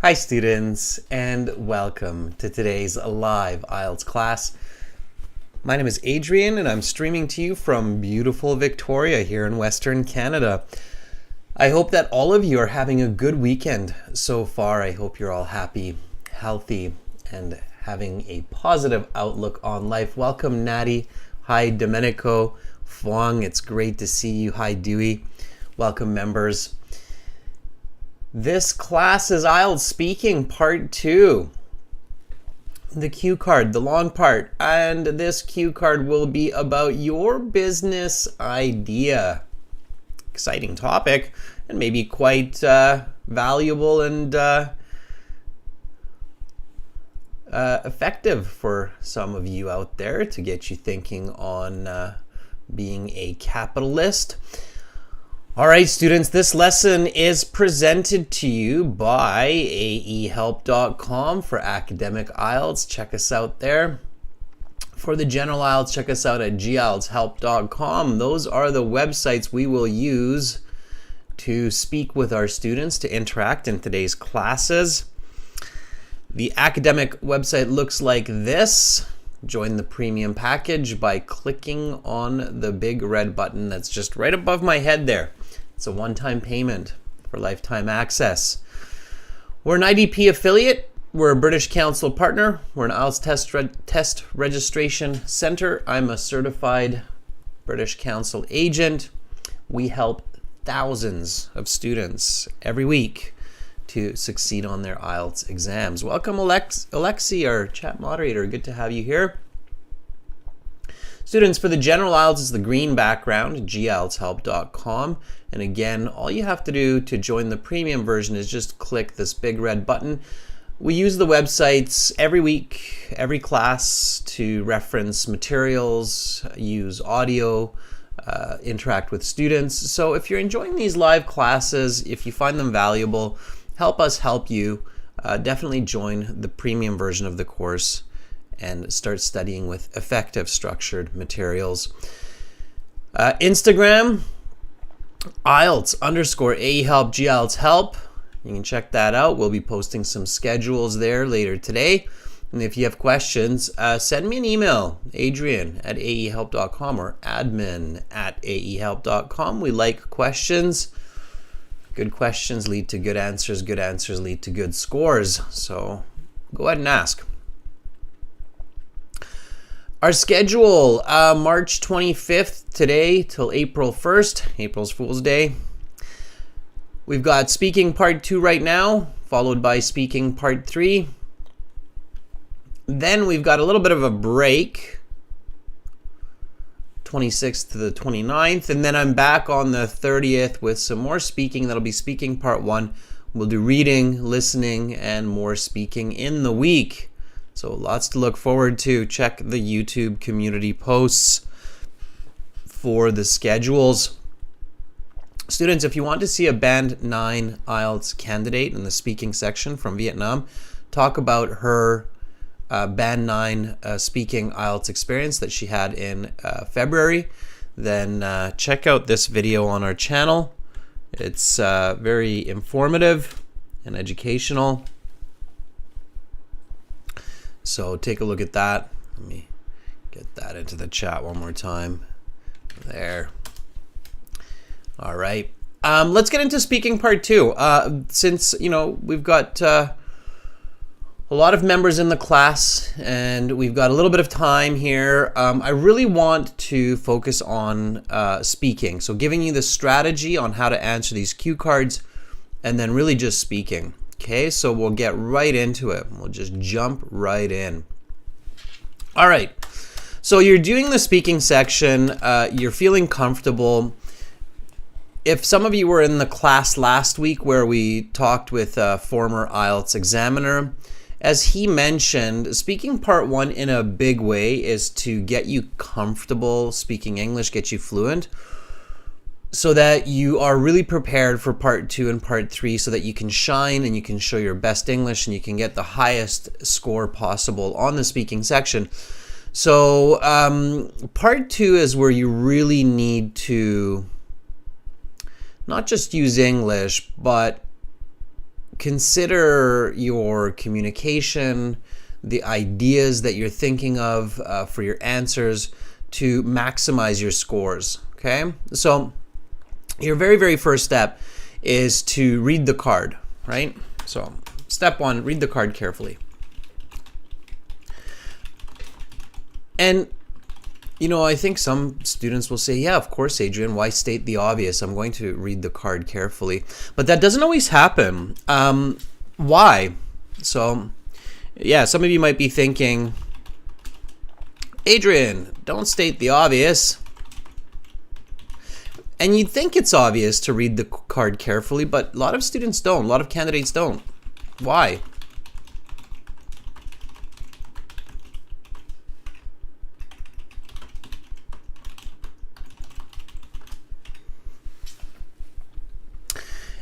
Hi students, and welcome to today's live IELTS class. My name is Adrian and I'm streaming to you from beautiful Victoria here in Western Canada. I hope that all of you are having a good weekend so far. I hope you're all happy, healthy, and having a positive outlook on life. Welcome Natty. Hi Domenico. Fong, it's great to see you. Hi Dewey. Welcome members. This class is IELTS Speaking Part 2. The cue card, the long part. And this cue card will be about your business idea. Exciting topic and maybe quite valuable and effective for some of you out there to get you thinking on being a capitalist. All right, students, this lesson is presented to you by aehelp.com for academic IELTS. Check us out there. For the general IELTS, check us out at gieltshelp.com. Those are the websites we will use to speak with our students, to interact in today's classes. The academic website looks like this. Join the premium package by clicking on the big red button that's just right above my head there. It's a one-time payment for lifetime access. We're an IDP affiliate. We're a British Council partner. We're an IELTS test registration center. I'm a certified British Council agent. We help thousands of students every week to succeed on their IELTS exams. Welcome Alexi, our chat moderator. Good to have you here. Students, for the general IELTS, it's the green background, gieltshelp.com. And again, all you have to do to join the premium version is just click this big red button. We use the websites every week, every class to reference materials, use audio, interact with students. So if you're enjoying these live classes, if you find them valuable, help us help you. Definitely join the premium version of the course and start studying with effective structured materials. Instagram, IELTS_AEhelp, GIELTS help. You can check that out. We'll be posting some schedules there later today. And if you have questions, send me an email, adrian@aehelp.com or admin@aehelp.com. We like questions. Good questions lead to good answers lead to good scores. So go ahead and ask. Our schedule, March 25th today till April 1st, April's Fool's Day. We've got Speaking Part 2 right now, followed by Speaking Part 3. Then we've got a little bit of a break, 26th to the 29th, and then I'm back on the 30th with some more speaking. That'll be Speaking Part 1. We'll do reading, listening, and more speaking in the week. So lots to look forward to. Check the YouTube community posts for the schedules. Students, if you want to see a Band 9 IELTS candidate in the speaking section from Vietnam, talk about her Band 9 speaking IELTS experience that she had in February, then check out this video on our channel. It's very informative and educational. So take a look at that. Let me get that into the chat one more time. There. All right. Let's get into Speaking Part 2. Since, we've got a lot of members in the class and we've got a little bit of time here, I really want to focus on speaking. So giving you the strategy on how to answer these cue cards and then really just speaking. Okay, so we'll get right into it. We'll just jump right in. All right, so you're doing the speaking section. You're feeling comfortable. If some of you were in the class last week where we talked with a former IELTS examiner, as he mentioned, Speaking Part 1 in a big way is to get you comfortable speaking English, get you fluent, so that you are really prepared for Part 2 and Part 3 so that you can shine and you can show your best English and you can get the highest score possible on the speaking section. So Part 2 is where you really need to not just use English, but consider your communication, the ideas that you're thinking of for your answers to maximize your scores, okay? So your very, very first step is to read the card, right? So step one, read the card carefully. And you know, I think some students will say, yeah, of course, Adrian, why state the obvious? I'm going to read the card carefully. But that doesn't always happen. Why? So, yeah, some of you might be thinking, Adrian, don't state the obvious. And you'd think it's obvious to read the card carefully, but a lot of students don't. A lot of candidates don't. Why?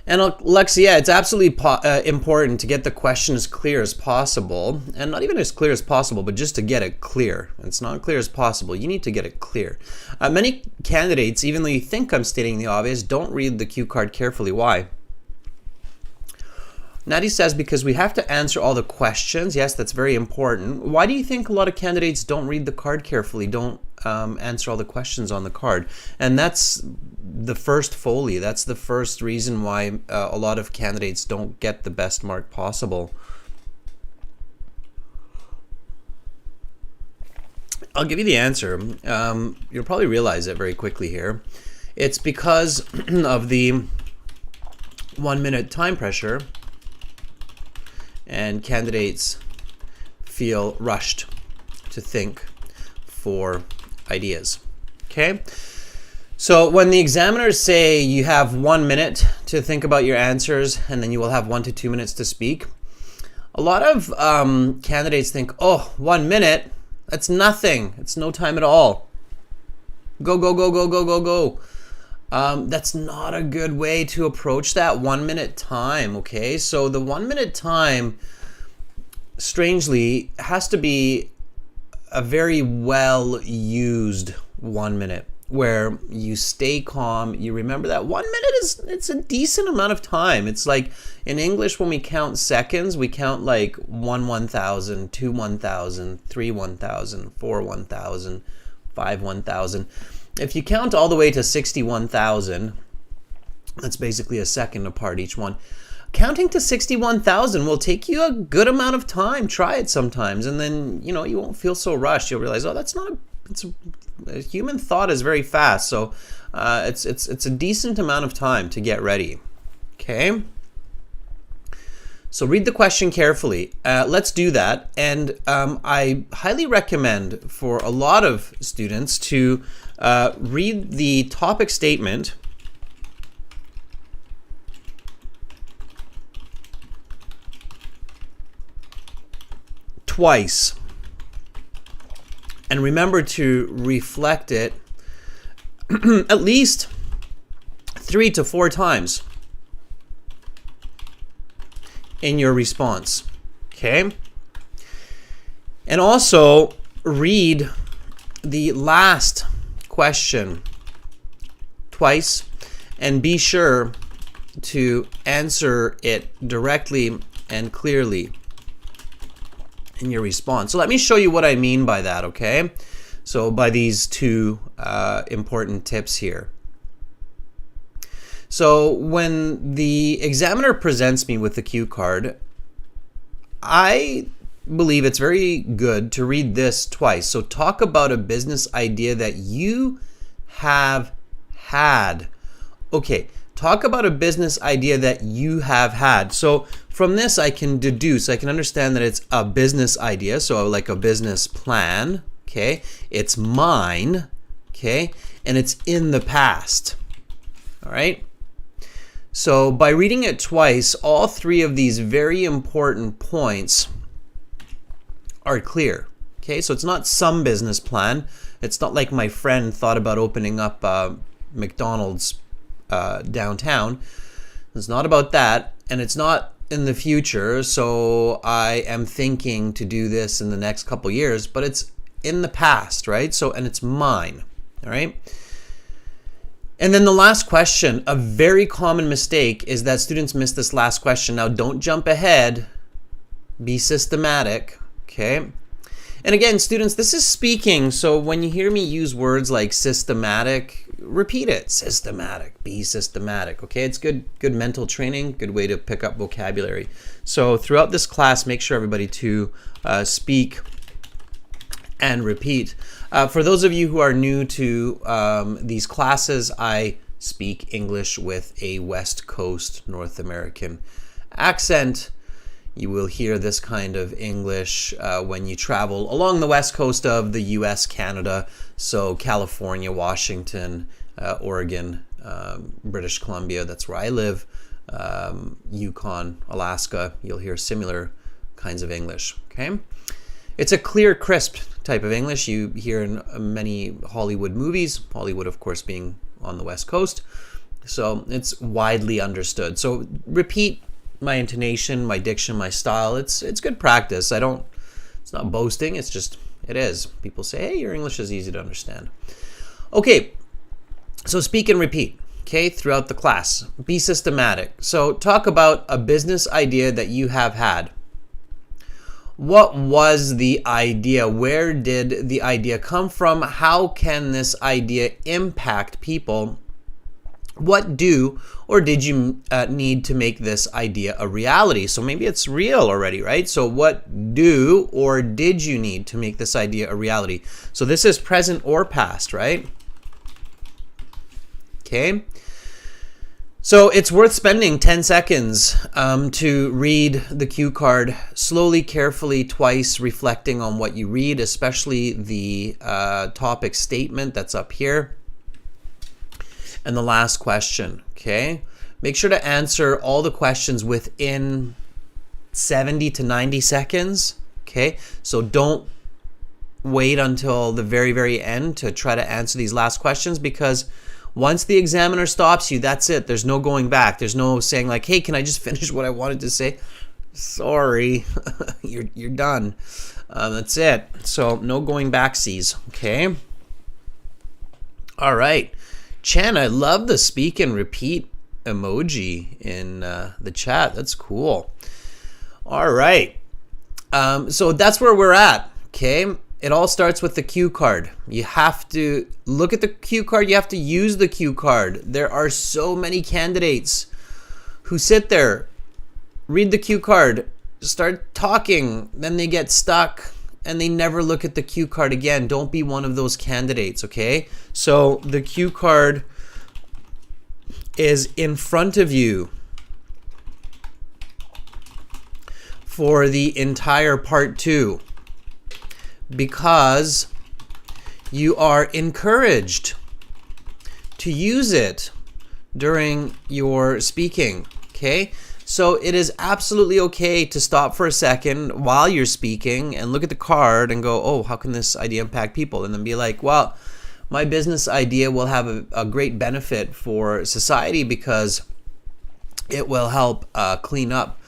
And Alexia, yeah, it's absolutely important to get the question as clear as possible, and not even as clear as possible, but just to get it clear. It's not clear as possible. You need to get it clear. Many candidates, even though you think I'm stating the obvious, don't read the cue card carefully. Why? Natty says, because we have to answer all the questions. Yes, that's very important. Why do you think a lot of candidates don't read the card carefully, don't answer all the questions on the card? And that's the first folly. That's the first reason why a lot of candidates don't get the best mark possible. I'll give you the answer. You'll probably realize it very quickly here. It's because of the 1 minute time pressure, and candidates feel rushed to think for ideas. Okay? So when the examiners say you have 1 minute to think about your answers and then you will have 1 to 2 minutes to speak, a lot of candidates think, oh, 1 minute, that's nothing. It's no time at all. Go, go, go, go, go, go, go. That's not a good way to approach that 1 minute time, okay? So the 1 minute time, strangely, has to be a very well used 1 minute where you stay calm. You remember that 1 minute it's a decent amount of time. It's like in English when we count seconds, we count like 1 1,000, 2 1,000, 3 1,000, 4 1,000, 5 1,000. If you count all the way to 61,000, that's basically a second apart each one. Counting to 61,000 will take you a good amount of time. Try it sometimes, and then you won't feel so rushed. You'll realize, oh, that's not a human thought is very fast, so it's a decent amount of time to get ready. Okay. So read the question carefully. Let's do that, and I highly recommend for a lot of students to read the topic statement twice, and remember to reflect it at least 3 to 4 times in your response. Okay? And also read the last question twice and be sure to answer it directly and clearly in your response. So let me show you what I mean by that, okay? So by these two important tips here. So when the examiner presents me with the cue card, I believe it's very good to read this twice. So talk about a business idea that you have had. Okay, talk about a business idea that you have had. So from this I can deduce, I can understand that it's a business idea, so like a business plan, okay? It's mine, okay? And it's in the past, all right? So by reading it twice, all 3 of these very important points are clear. Okay, so it's not some business plan. It's not like my friend thought about opening up McDonald's downtown. It's not about that, and it's not in the future, so I am thinking to do this in the next couple years, but it's in the past, right? So, and it's mine, all right? And then the last question, a very common mistake is that students miss this last question. Now, don't jump ahead. Be systematic, okay? And again, students, this is speaking, so when you hear me use words like systematic, repeat it. Systematic, be systematic, okay? It's good mental training, good way to pick up vocabulary. So throughout this class, make sure everybody to speak and repeat. For those of you who are new to these classes, I speak English with a West Coast North American accent. You will hear this kind of English when you travel along the west coast of the US, Canada, so California, Washington, Oregon, British Columbia, that's where I live, Yukon, Alaska. You'll hear similar kinds of English, okay? It's a clear, crisp type of English you hear in many Hollywood movies, Hollywood, of course, being on the west coast, so it's widely understood. So repeat my intonation, my diction, my style. It's good practice. It's not boasting, it's just, it is. People say, hey, your English is easy to understand. Okay, so speak and repeat, okay, throughout the class. Be systematic. So talk about a business idea that you have had. What was the idea? Where did the idea come from? How can this idea impact people? What do or did you need to make this idea a reality? So maybe it's real already, right? So what do or did you need to make this idea a reality? So this is present or past, right? Okay. So it's worth spending 10 seconds to read the cue card slowly, carefully, twice, reflecting on what you read, especially the topic statement that's up here. And the last question, okay? Make sure to answer all the questions within 70 to 90 seconds, okay? So don't wait until the very, very end to try to answer these last questions, because once the examiner stops you, that's it. There's no going back. There's no saying like, hey, can I just finish what I wanted to say? Sorry, you're done. That's it. So no going backsies, okay? All right. Chen, I love the speak and repeat emoji in the chat. That's cool. All right. So that's where we're at, okay? It all starts with the cue card. You have to look at the cue card. You have to use the cue card. There are so many candidates who sit there, read the cue card, start talking, then they get stuck, and they never look at the cue card again. Don't be one of those candidates, okay? So the cue card is in front of you for the entire part 2 because you are encouraged to use it during your speaking, okay? So it is absolutely okay to stop for a second while you're speaking and look at the card and go, oh, how can this idea impact people? And then be like, well, my business idea will have a great benefit for society because it will help clean up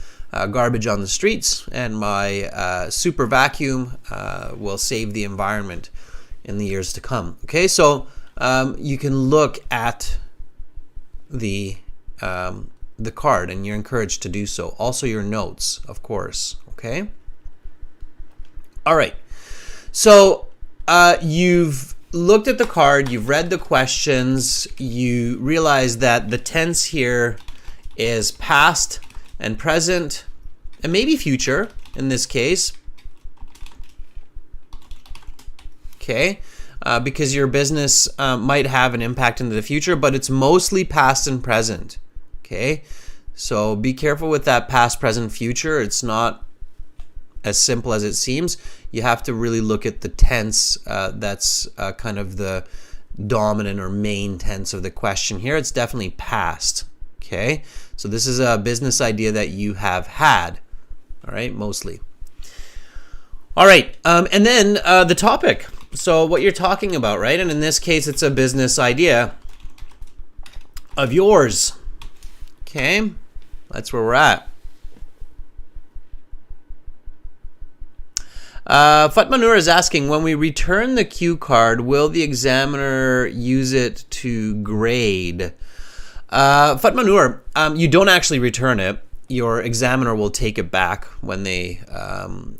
garbage on the streets, and my super vacuum will save the environment in the years to come. Okay, so you can look at the card, and you're encouraged to do so. Also your notes, of course, okay? All right, so you've looked at the card, you've read the questions, you realize that the tense here is past and present, and maybe future in this case, okay? Because your business might have an impact into the future, but it's mostly past and present. Okay, so be careful with that past, present, future. It's not as simple as it seems. You have to really look at the tense that's kind of the dominant or main tense of the question here. It's definitely past. Okay, so this is a business idea that you have had. All right, mostly. All right, and then the topic. So what you're talking about, right? And in this case, it's a business idea of yours. Okay, that's where we're at. Fatmanur is asking, when we return the cue card, will the examiner use it to grade? Fatmanur, you don't actually return it. Your examiner will take it back when they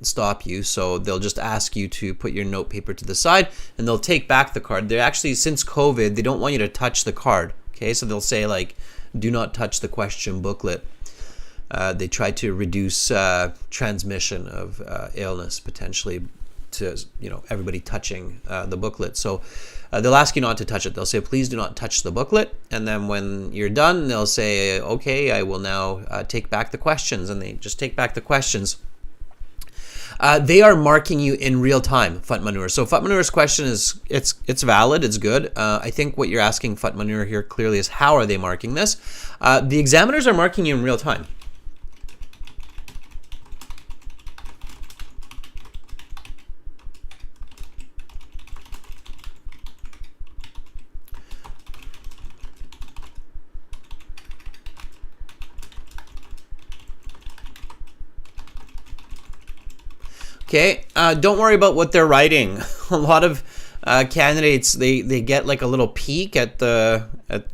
stop you. So they'll just ask you to put your note paper to the side, and they'll take back the card. They actually, since COVID, they don't want you to touch the card. Okay, so they'll say like, do not touch the question booklet. They try to reduce transmission of illness potentially to everybody touching the booklet. So they'll ask you not to touch it. They'll say, please do not touch the booklet. And then when you're done, they'll say, okay, I will now take back the questions. And they just take back the questions. They are marking you in real time, Fatmanur. So Fatmanur's question is, it's valid, it's good. I think what you're asking Fatmanur here clearly is, how are they marking this? The examiners are marking you in real time. Okay, don't worry about what they're writing. A lot of candidates, they get like a little peek at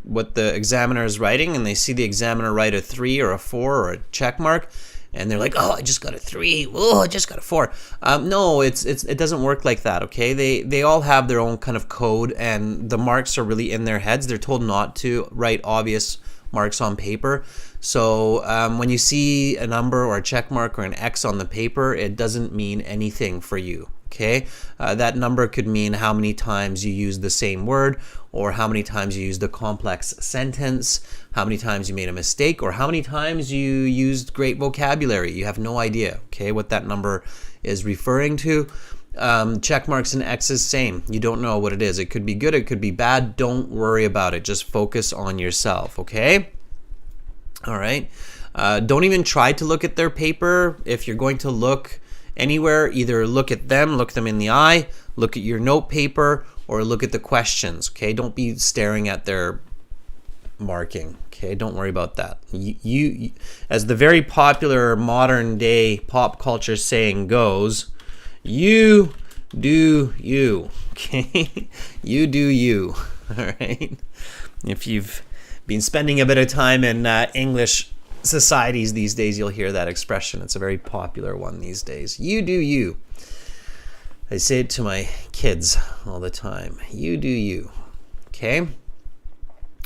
what the examiner is writing, and they see the examiner write a 3 or a 4 or a check mark, and they're like, oh, I just got a 3. Oh, I just got a 4. No, it doesn't work like that. Okay, they all have their own kind of code, and the marks are really in their heads. They're told not to write obvious marks on paper. So when you see a number or a check mark or an X on the paper, it doesn't mean anything for you. Okay, that number could mean how many times you use the same word, or how many times you used a complex sentence, how many times you made a mistake, or how many times you used great vocabulary. You have no idea, okay, what that number is referring to. Check marks and X's, same. You don't know what it is. It could be good, it could be bad. Don't worry about it. Just focus on yourself, okay? All right. Don't even try to look at their paper. If you're going to look anywhere, either look at them, look them in the eye, look at your note paper, or look at the questions, okay? Don't be staring at their marking, okay? Don't worry about that. You as the very popular modern day pop culture saying goes, you do you, okay? You do you, all right? If you've been spending a bit of time in English societies these days, you'll hear that expression. It's a very popular one these days. You do you. I say it to my kids all the time. You do you, okay?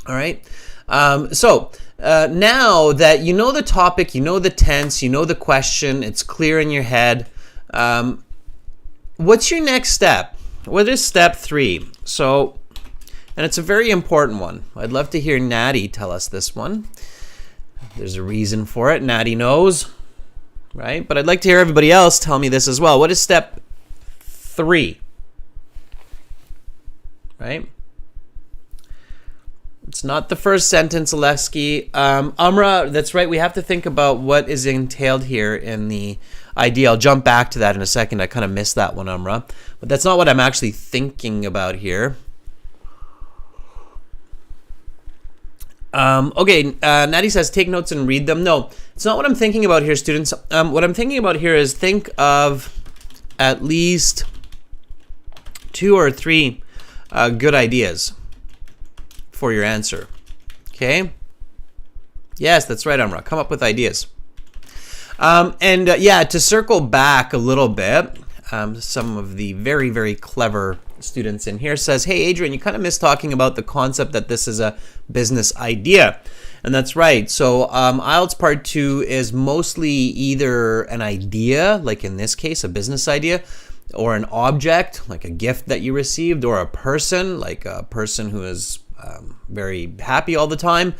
All right. So now that you know the topic, you know the tense, you know the question, it's clear in your head, what's your next step? What is step 3? So, and it's a very important one. I'd love to hear Natty tell us this one. There's a reason for it. Natty knows, right? But I'd like to hear everybody else tell me this as well. What is step 3? Right? It's not the first sentence, Alesky. Amra, that's right. We have to think about what is entailed here in the idea. I'll jump back to that in a second. I kind of missed that one, Amra. But that's not what I'm actually thinking about here. Okay, Natty says, take notes and read them. No, it's not what I'm thinking about here, students. What I'm thinking about here is think of at least 2 or 3 good ideas for your answer. Okay? Yes, that's right, Amra. Come up with ideas. Yeah, to circle back a little bit, some of the very, very clever students in here says, hey, Adrian, you kind of missed talking about the concept that this is a business idea. And that's right. So IELTS Part 2 is mostly either an idea, like in this case, a business idea, or an object, like a gift that you received, or a person, like a person who is very happy all the time,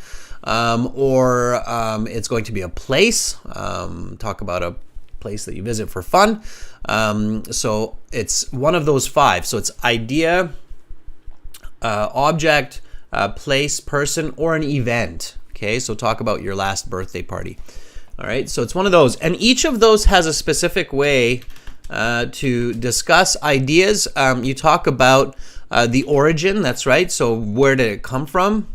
or it's going to be a place. Talk about a place that you visit for fun. So it's one of those 5. So it's idea, object, place, person, or an event. Okay, so talk about your last birthday party. All right, so it's one of those. And each of those has a specific way to discuss ideas. You talk about the origin, that's right. So where did it come from?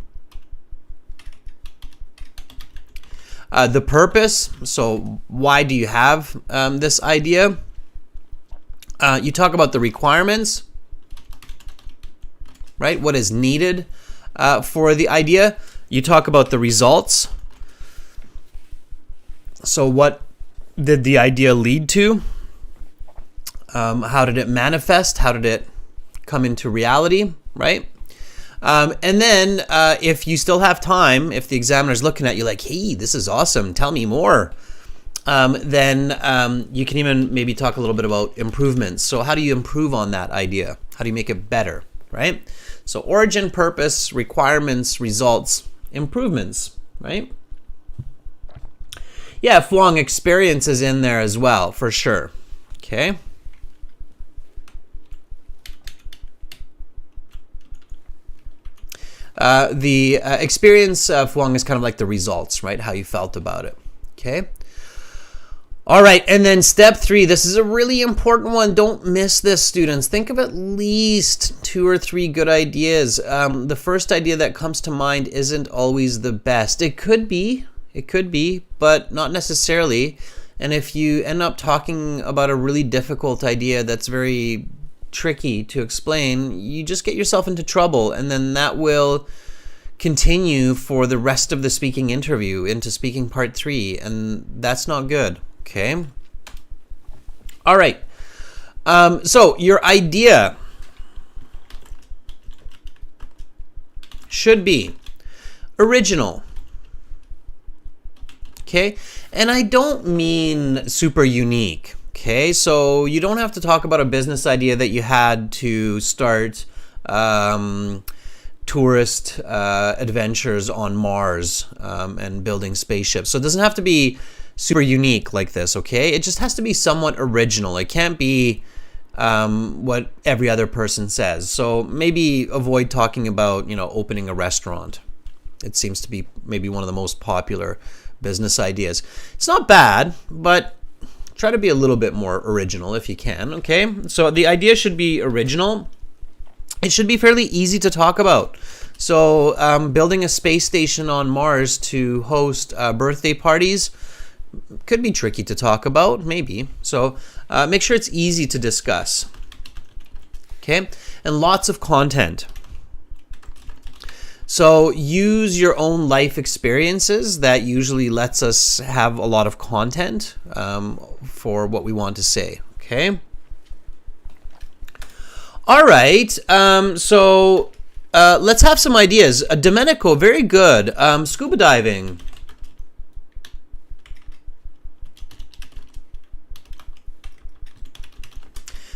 The purpose, so why do you have this idea? You talk about the requirements, right? What is needed for the idea. You talk about the results. So what did the idea lead to? How did it manifest? How did it come into reality, right? And then if you still have time, if the examiner's looking at you like, hey, this is awesome, tell me more, then you can even maybe talk a little bit about improvements. So how do you improve on that idea? How do you make it better, right? So origin, purpose, requirements, results, improvements, right? Yeah, Fuang, experience is in there as well, for sure. Okay. The experience, Fuang, is kind of like the results, right? How you felt about it. Okay. All right, and then step 3. This is a really important one. Don't miss this, students. Think of at least 2 or 3 good ideas. The first idea that comes to mind isn't always the best. It could be, but not necessarily. And if you end up talking about a really difficult idea that's very tricky to explain, you just get yourself into trouble, and then that will continue for the rest of the speaking interview into speaking part 3, and that's not good. Okay. All right. So your idea should be original. Okay. And I don't mean super unique. Okay. So you don't have to talk about a business idea that you had to start tourist adventures on Mars and building spaceships. So it doesn't have to be super unique like this, okay? It just has to be somewhat original. It can't be what every other person says. So maybe avoid talking about, opening a restaurant. It seems to be maybe one of the most popular business ideas. It's not bad, but try to be a little bit more original if you can, okay? So the idea should be original. It should be fairly easy to talk about. So building a space station on Mars to host birthday parties could be tricky to talk about, maybe. So make sure it's easy to discuss. Okay, and lots of content. So use your own life experiences. That usually lets us have a lot of content for what we want to say. Okay. All right. So let's have some ideas. Domenico, very good. Scuba diving.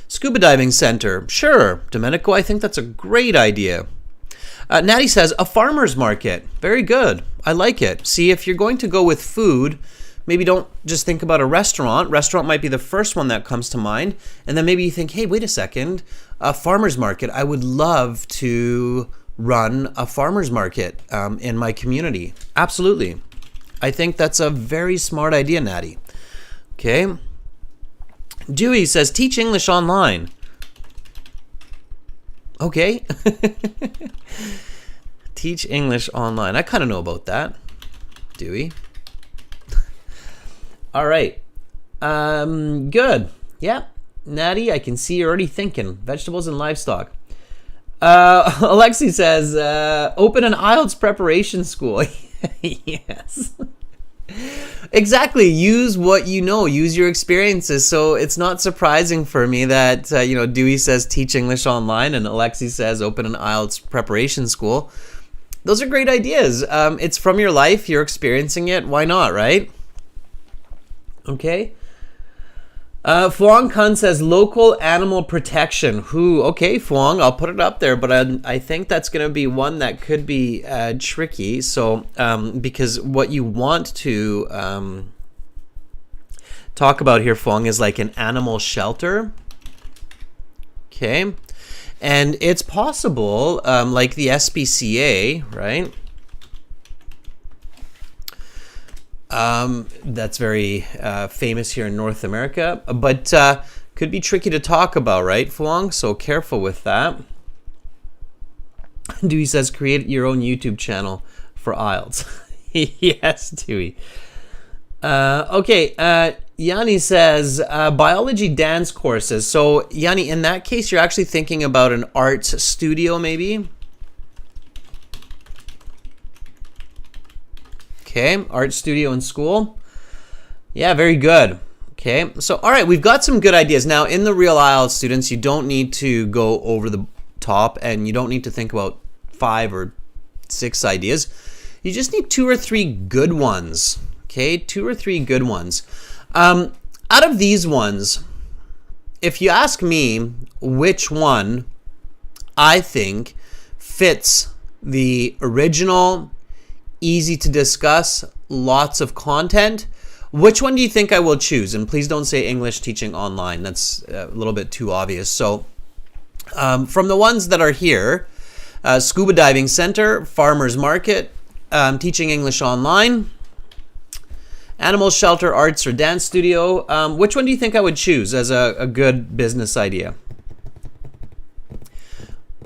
Scuba diving center. Sure, Domenico, I think that's a great idea. Natty says, a farmer's market. Very good. I like it. See, if you're going to go with food, maybe don't just think about a restaurant. Restaurant might be the first one that comes to mind. And then maybe you think, hey, wait a second, a farmer's market. I would love to run a farmer's market in my community. Absolutely. I think that's a very smart idea, Natty. Okay. Dewey says, teach English online. Okay. Teach English online. I kind of know about that, Dewey. All right. Good. Yeah. Natty, I can see you're already thinking. Vegetables and livestock. Alexi says, open an IELTS preparation school. Yes. Exactly. Use what you know. Use your experiences. So it's not surprising for me that, Dewey says teach English online and Alexi says open an IELTS preparation school. Those are great ideas. It's from your life. You're experiencing it. Why not, right? Okay. Fuang Kun says local animal protection. Okay, Fuang, I'll put it up there, but I think that's going to be one that could be tricky. So, because what you want to talk about here, Fuang, is like an animal shelter. Okay, and it's possible, like the SPCA, right? That's very famous here in North America, but could be tricky to talk about, right, Fuang? So careful with that. Dewey says create your own YouTube channel for IELTS. Yes, Dewey. Okay, Yanni says biology dance courses. So Yanni, in that case, you're actually thinking about an arts studio maybe? Okay, art studio in school. Yeah, very good. Okay, so all right, we've got some good ideas. Now, in the real IELTS, students, you don't need to go over the top and you don't need to think about 5 or 6 ideas. You just need 2 or 3 good ones. Okay, 2 or 3 good ones. Out of these ones, if you ask me which one I think fits the original, easy to discuss, lots of content, which one do you think I will choose? And please don't say English teaching online. That's a little bit too obvious. So from the ones that are here, Scuba Diving Center, Farmers Market, teaching English online, Animal Shelter, Arts or Dance Studio, which one do you think I would choose as a good business idea?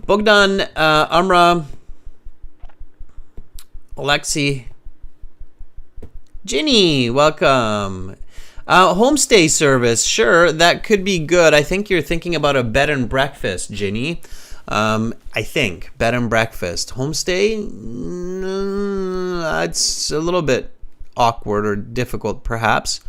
Bogdan, Amra, Alexi, Ginny, welcome. Homestay service, sure, that could be good. I think you're thinking about a bed and breakfast, Ginny. I think bed and breakfast. Homestay, it's a little bit awkward or difficult, perhaps.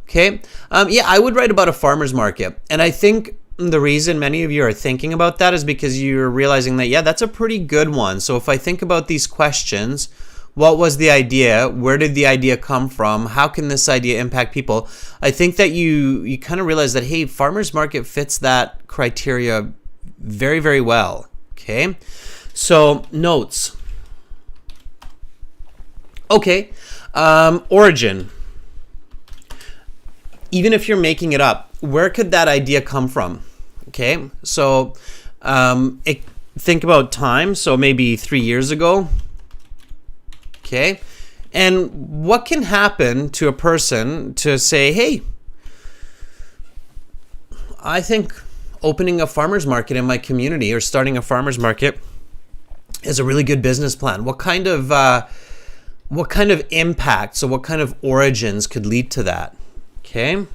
Okay, yeah, I would write about a farmer's market, and I think the reason many of you are thinking about that is because you're realizing that, yeah, that's a pretty good one. So if I think about these questions, what was the idea? Where did the idea come from? How can this idea impact people? I think that you kind of realize that, hey, farmers market fits that criteria very, very well. Okay, so notes. Okay, origin. Even if you're making it up, where could that idea come from? Okay, so think about time. So maybe 3 years ago. Okay, and what can happen to a person to say, hey, I think opening a farmer's market in my community or starting a farmer's market is a really good business plan. What kind of impact, so what kind of origins could lead to that? Okay.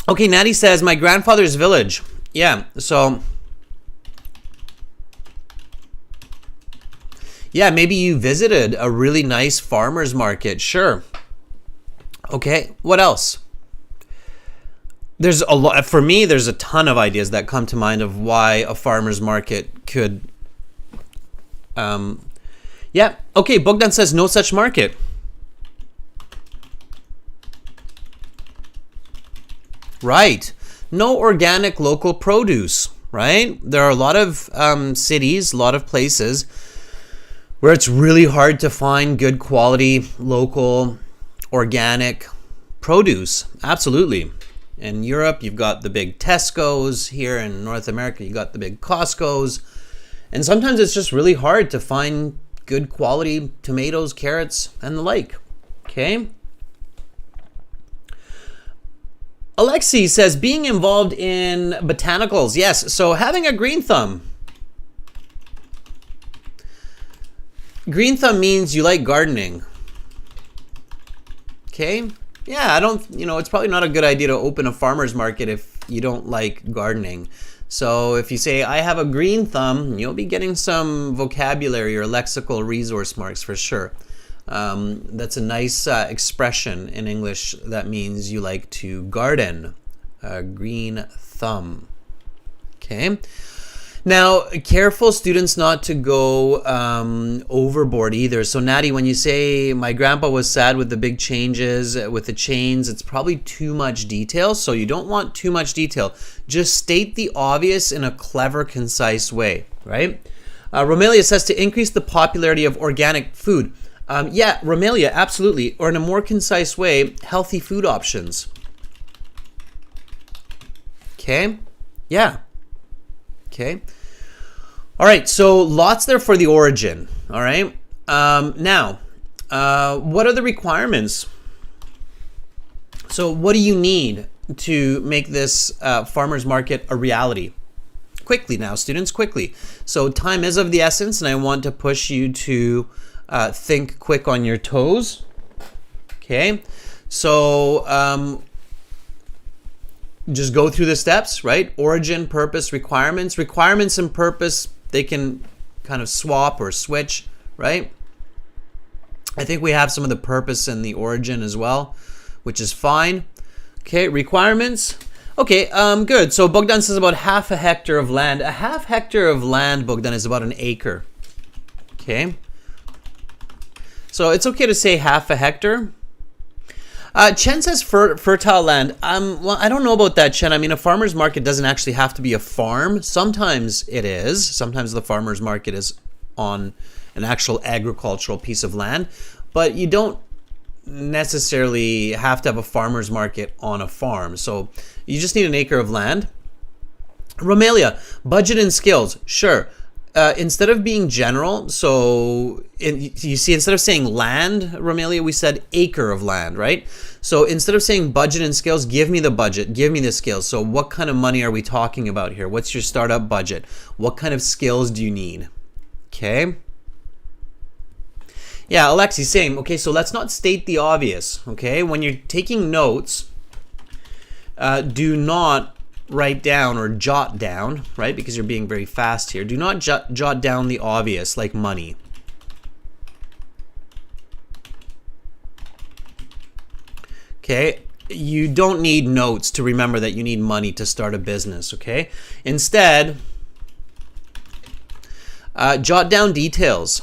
Okay, Natty says, my grandfather's village. Yeah, so yeah, maybe you visited a really nice farmer's market. Sure. Okay, what else? There's a lot, for me, there's a ton of ideas that come to mind of why a farmer's market could, yeah. Okay, Bogdan says no such market. Right. No organic local produce, right? There are a lot of cities, a lot of places where it's really hard to find good quality, local, organic produce. Absolutely. In Europe, you've got the big Tesco's. Here in North America, you've got the big Costco's. And sometimes it's just really hard to find good quality tomatoes, carrots, and the like. Okay? Alexi says, being involved in botanicals. Yes, so having a green thumb. Green thumb means you like gardening. Okay? Yeah, it's probably not a good idea to open a farmer's market if you don't like gardening. So if you say, I have a green thumb, you'll be getting some vocabulary or lexical resource marks for sure. That's a nice expression in English that means you like to garden. A green thumb. Okay? Now, careful students not to go overboard either. So Natty, when you say my grandpa was sad with the big changes with the chains, it's probably too much detail. So you don't want too much detail. Just state the obvious in a clever, concise way, right? Romelia says to increase the popularity of organic food. Yeah, Romelia, absolutely. Or in a more concise way, healthy food options. Okay? Yeah. Okay. All right. So lots there for the origin. All right. Now, what are the requirements? So what do you need to make this farmer's market a reality? Quickly now, students, quickly. So time is of the essence, and I want to push you to think quick on your toes. Okay, so just go through the steps, right? Origin, purpose, requirements. Requirements and purpose, they can kind of swap or switch, right? I think we have some of the purpose and the origin as well, which is fine. Okay, requirements. Okay, good. So Bogdan says about half a hectare of land. A half hectare of land, Bogdan, is about an acre. Okay. So it's okay to say half a hectare. Chen says fertile land. Well, I don't know about that, Chen. I mean, a farmer's market doesn't actually have to be a farm. Sometimes it is. Sometimes the farmer's market is on an actual agricultural piece of land, but you don't necessarily have to have a farmer's market on a farm. So you just need an acre of land. Romelia, budget and skills. Sure. Instead of being general, so you see, instead of saying land, Romelia, we said acre of land, right? So instead of saying budget and skills, give me the budget, give me the skills. So what kind of money are we talking about here? What's your startup budget? What kind of skills do you need? Okay. Yeah, Alexi, same. Okay, so let's not state the obvious, okay? When you're taking notes, do not write down or jot down, right? Because you're being very fast here. Do not jot down the obvious, like money. Okay, you don't need notes to remember that you need money to start a business, okay? Instead, jot down details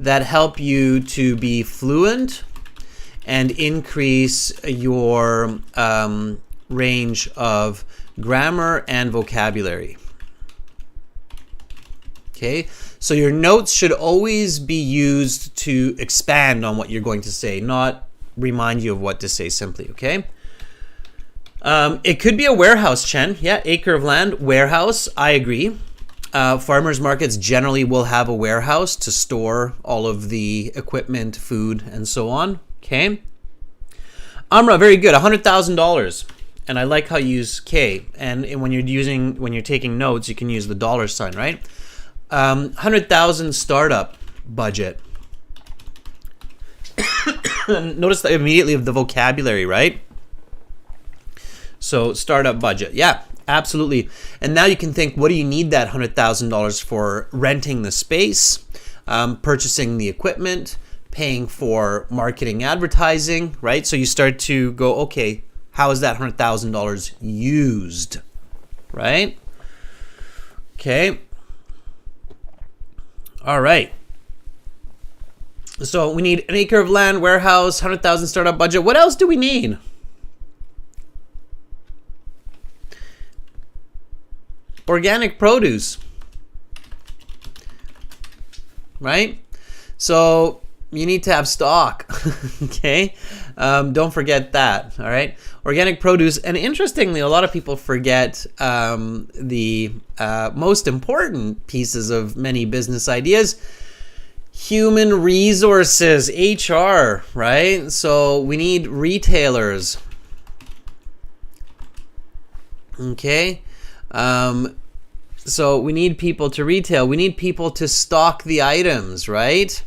that help you to be fluent and increase your range of grammar and vocabulary. Okay, so your notes should always be used to expand on what you're going to say, not remind you of what to say simply, okay? It could be a warehouse, Chen. Yeah, acre of land, warehouse, I agree. Farmers markets generally will have a warehouse to store all of the equipment, food, and so on. Okay. Amra, very good. $100,000, and I like how you use K. And when you're taking notes, you can use the dollar sign, right? 100,000 startup budget. Notice that immediately of the vocabulary, right? So startup budget, yeah. Absolutely. And now you can think, what do you need that $100,000 for? Renting the space, purchasing the equipment, paying for marketing, advertising, right? So you start to go, okay, how is that $100,000 used, right? Okay. All right. So we need an acre of land, warehouse, 100,000 startup budget. What else do we need? Organic produce, right? So you need to have stock, okay? Don't forget that, all right? Organic produce, and interestingly, a lot of people forget the most important pieces of many business ideas. Human resources, HR, right? So we need retailers, okay? So we need people to retail. We need people to stock the items, right?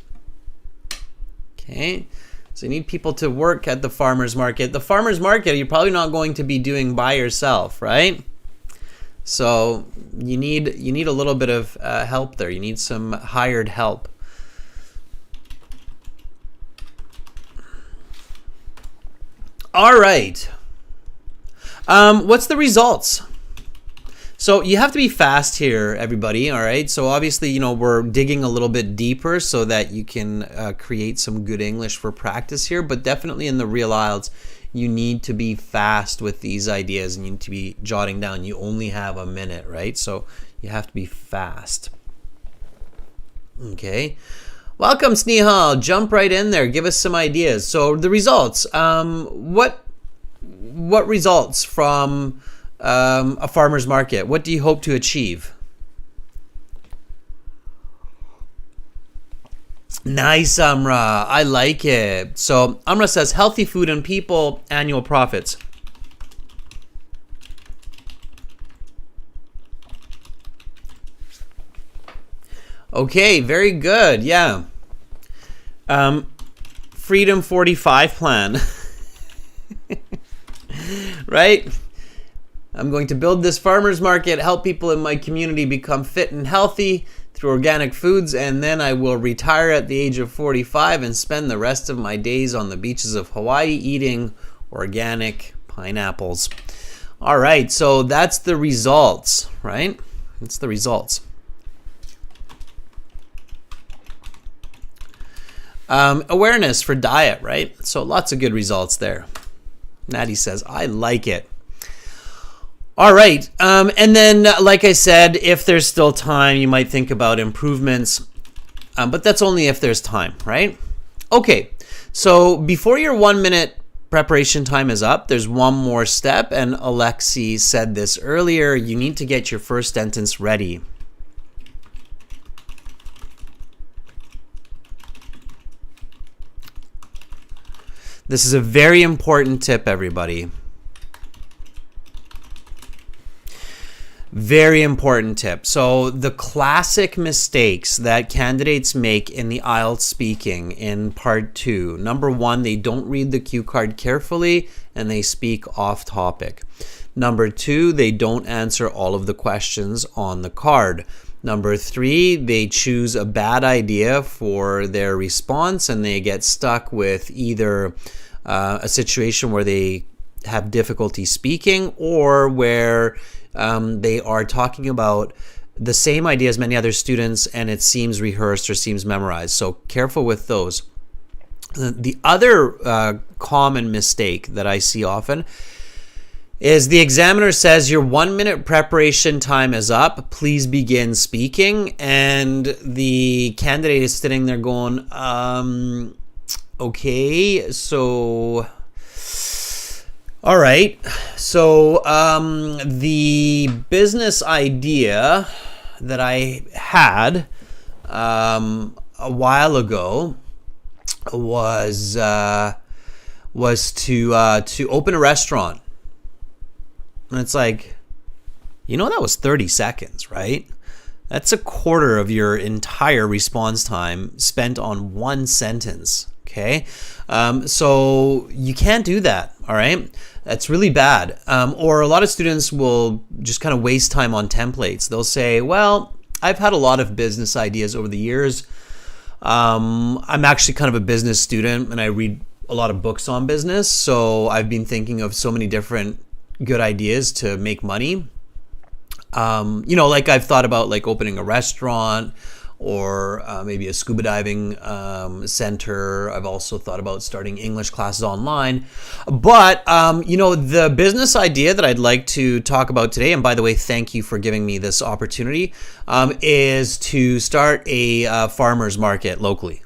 Okay. So you need people to work at the farmer's market. The farmer's market, you're probably not going to be doing by yourself, right? So you need a little bit of help there. You need some hired help. All right. What's the results? So you have to be fast here, everybody, all right? So obviously, you know, we're digging a little bit deeper so that you can create some good English for practice here, but definitely in the real IELTS, you need to be fast with these ideas and you need to be jotting down. You only have a minute, right? So you have to be fast. Okay. Welcome, Snehal. Jump right in there. Give us some ideas. So the results. What results from a farmer's market? What do you hope to achieve? Nice, Amra. I like it. So Amra says healthy food and people, annual profits. Okay, very good. Yeah. Freedom 45 plan. Right? I'm going to build this farmer's market, help people in my community become fit and healthy through organic foods, and then I will retire at the age of 45 and spend the rest of my days on the beaches of Hawaii eating organic pineapples. All right, so that's the results, right? That's the results. Awareness for diet, right? So lots of good results there. Natty says, I like it. All right. And then, like I said, if there's still time, you might think about improvements. But that's only if there's time, right? Okay. So before your 1 minute preparation time is up, there's one more step. And Alexi said this earlier. You need to get your first sentence ready. This is a very important tip, everybody. Very important tip. So the classic mistakes that candidates make in the IELTS speaking in part 2. Number 1, they don't read the cue card carefully and they speak off topic. Number 2, they don't answer all of the questions on the card. Number 3, they choose a bad idea for their response and they get stuck with either a situation where they have difficulty speaking or where they are talking about the same idea as many other students and it seems rehearsed or seems memorized. So careful with those. The other common mistake that I see often is the examiner says your 1 minute preparation time is up, please begin speaking, and the candidate is sitting there going, okay, so all right, so the business idea that I had a while ago was to open a restaurant. And it's like, that was 30 seconds, right? That's a quarter of your entire response time spent on one sentence, okay? So you can't do that, all right? That's really bad. Or a lot of students will just kind of waste time on templates. They'll say, well, I've had a lot of business ideas over the years. I'm actually kind of a business student and I read a lot of books on business. So I've been thinking of so many different good ideas to make money. Like I've thought about like opening a restaurant or maybe a scuba diving center. I've also thought about starting English classes online. But, the business idea that I'd like to talk about today, and by the way, thank you for giving me this opportunity, is to start a farmer's market locally.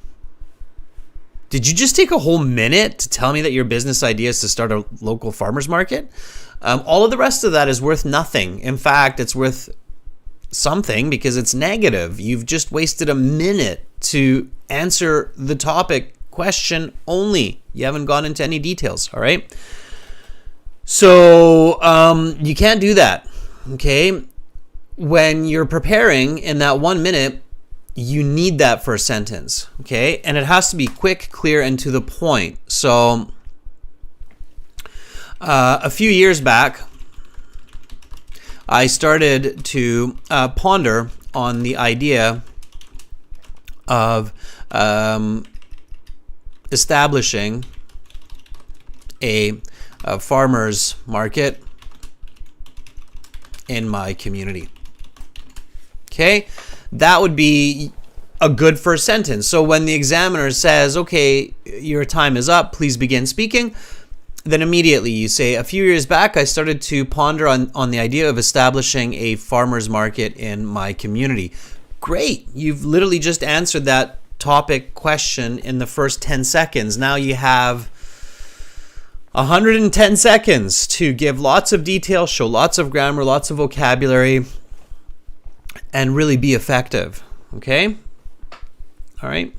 Did you just take a whole minute to tell me that your business idea is to start a local farmer's market? All of the rest of that is worth nothing. In fact, it's worth something because it's negative. You've just wasted a minute to answer the topic question only. You haven't gone into any details, all right? So you can't do that, okay? When you're preparing in that 1 minute, you need that first sentence, okay? And it has to be quick, clear, and to the point. So a few years back, I started to ponder on the idea of establishing a farmer's market in my community. Okay, that would be a good first sentence. So when the examiner says, okay, your time is up, please begin speaking, then immediately you say, a few years back, I started to ponder on the idea of establishing a farmer's market in my community. Great. You've literally just answered that topic question in the first 10 seconds. Now you have 110 seconds to give lots of detail, show lots of grammar, lots of vocabulary, and really be effective. Okay? All right.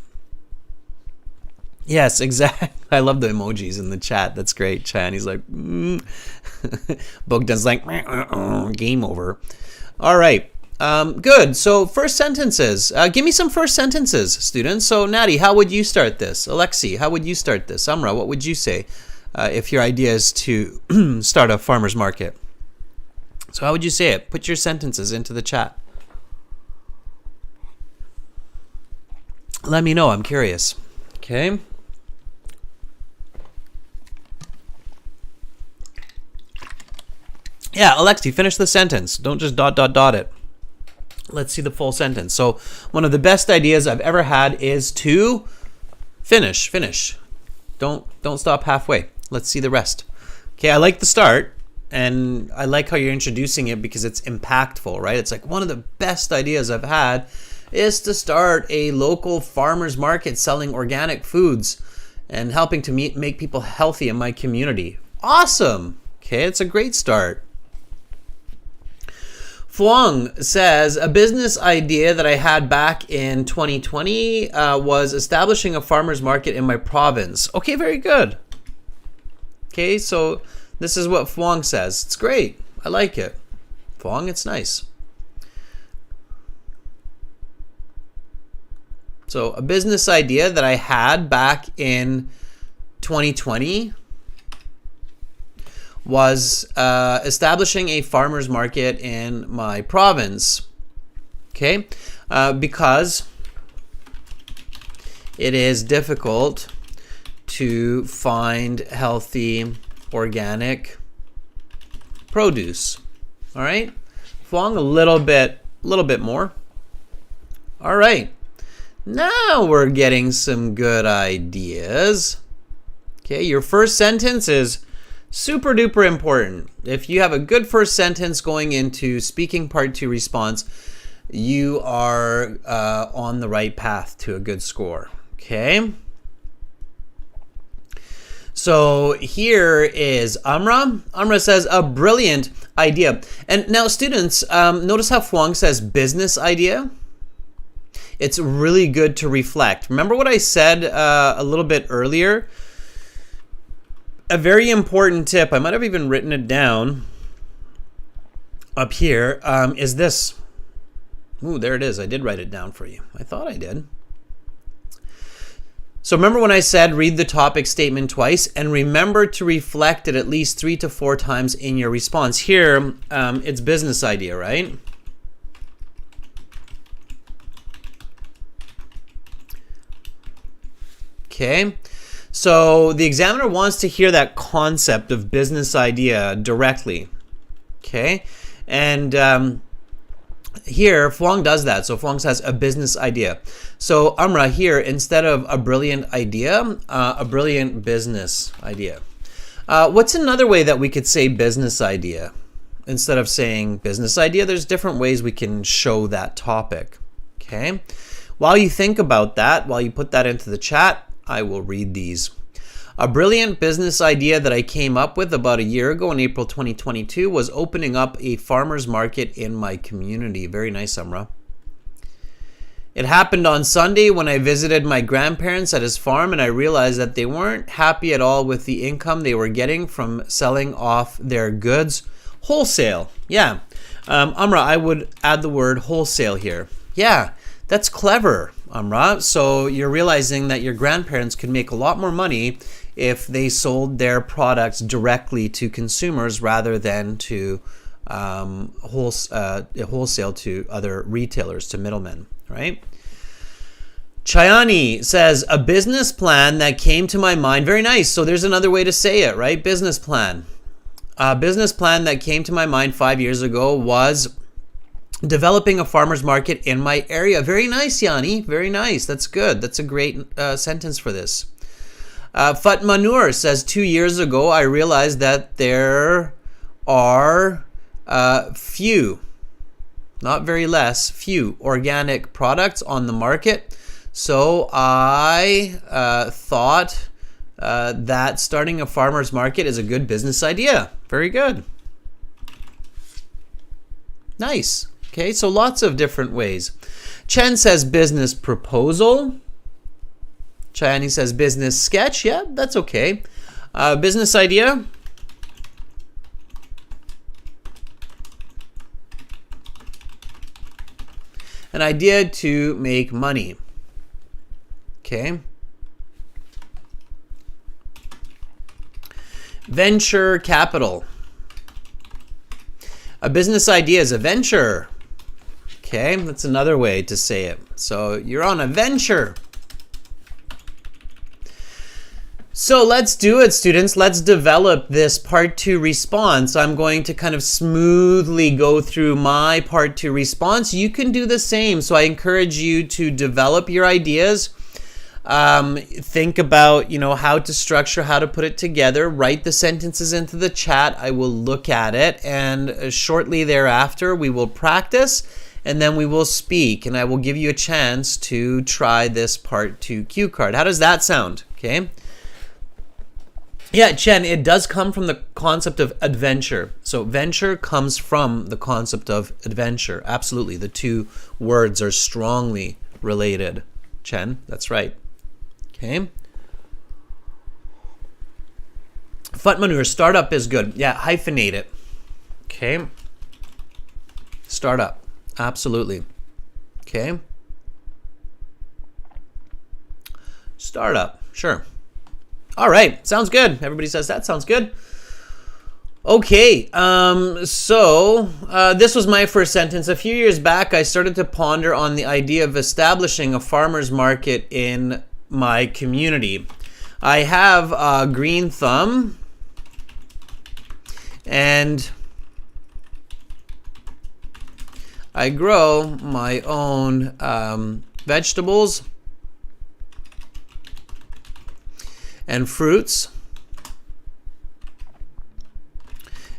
Yes, exactly. I love the emojis in the chat. That's great. Chani's like, Bogdan's like, game over. All right. Good. So first sentences. Give me some first sentences, students. So Natty, how would you start this? Alexi, how would you start this? Amra, what would you say if your idea is to start a farmer's market? So how would you say it? Put your sentences into the chat. Let me know. I'm curious. Okay. Yeah, Alexi, finish the sentence. Don't just dot it. Let's see the full sentence. So one of the best ideas I've ever had is to finish. Don't stop halfway. Let's see the rest. Okay, I like the start, and I like how you're introducing it because it's impactful, right? It's like one of the best ideas I've had is to start a local farmer's market selling organic foods and helping to make people healthy in my community. Awesome. Okay, it's a great start. Fuang says, a business idea that I had back in 2020 was establishing a farmer's market in my province. Okay, very good. Okay, so this is what Fuang says. It's great. I like it. Fuang, it's nice. So a business idea that I had back in 2020 was establishing a farmer's market in my province, okay? Because it is difficult to find healthy organic produce. All right, Fuang, a little bit more. All right, now we're getting some good ideas. Okay, your first sentence is super duper important. If you have a good first sentence going into speaking part 2 response, you are on the right path to a good score. Okay. So here is Amra. Amra says a brilliant idea. And now students, notice how Fuang says business idea. It's really good to reflect. Remember what I said a little bit earlier? A very important tip, I might have even written it down up here, is this. Ooh, there it is. I did write it down for you. I thought I did. So remember when I said read the topic statement twice, and remember to reflect it at least 3 to 4 times in your response. Here, it's business idea, right? Okay. So the examiner wants to hear that concept of business idea directly, okay? And here, Fuang does that. So Fuang says a business idea. So Amra here, instead of a brilliant idea, a brilliant business idea. What's another way that we could say business idea? Instead of saying business idea, there's different ways we can show that topic, okay? While you think about that, while you put that into the chat, I will read these. A brilliant business idea that I came up with about a year ago in April 2022 was opening up a farmer's market in my community. Very nice, Amra. It happened on Sunday when I visited my grandparents at his farm, and I realized that they weren't happy at all with the income they were getting from selling off their goods wholesale. Yeah, Amra, I would add the word wholesale here. Yeah, that's clever, Amra. So you're realizing that your grandparents could make a lot more money if they sold their products directly to consumers rather than to wholesale to other retailers, to middlemen, right? Chayani says, a business plan that came to my mind. Very nice. So there's another way to say it, right? Business plan. A business plan that came to my mind 5 years ago was developing a farmer's market in my area. Very nice, Yanni. Very nice. That's good. That's a great sentence for this. Fatma Noor says, 2 years ago, I realized that there are few, not very less, few organic products on the market. So I thought that starting a farmer's market is a good business idea. Very good. Nice. Okay, so lots of different ways. Chen says business proposal. Chayani says business sketch. Yeah, that's okay. Business idea. an idea to make money. Okay. Venture capital. A business idea is a venture. Okay, that's another way to say it. So you're on a venture. So let's do it, students. Let's develop this part 2 response. I'm going to kind of smoothly go through my part 2 response. You can do the same. So I encourage you to develop your ideas. Think about, how to structure, how to put it together. Write the sentences into the chat. I will look at it, and shortly thereafter we will practice, and then we will speak, and I will give you a chance to try this part 2 cue card. How does that sound? Okay. Yeah, Chen, it does come from the concept of adventure. So venture comes from the concept of adventure. Absolutely. The two words are strongly related. Chen, that's right. Okay. Fut manure, startup is good. Yeah, hyphenate it. Okay. Startup. Absolutely. Okay. Startup. Sure. All right. Sounds good. Everybody says that sounds good. Okay. This was my first sentence. A few years back, I started to ponder on the idea of establishing a farmer's market in my community. I have a green thumb, and I grow my own vegetables and fruits,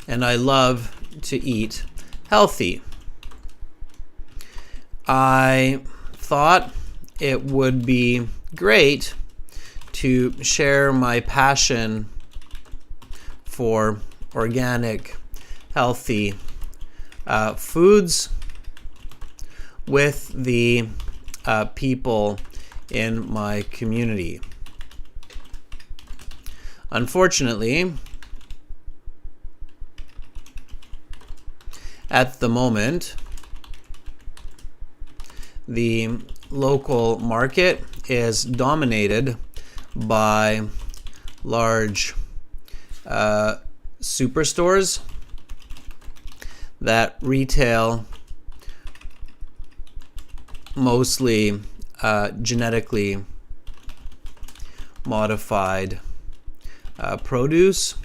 and I love to eat healthy. I thought it would be great to share my passion for organic, healthy foods with the people in my community. Unfortunately, at the moment, the local market is dominated by large superstores that retail mostly genetically modified produce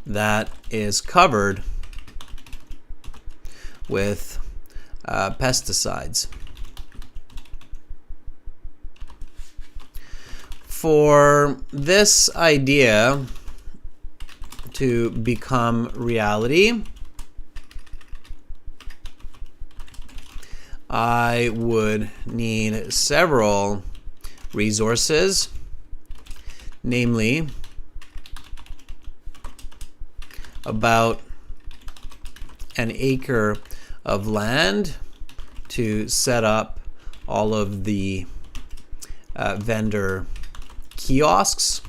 that is covered with pesticides. For this idea to become reality, I would need several resources, namely about an acre of land to set up all of the vendor kiosks.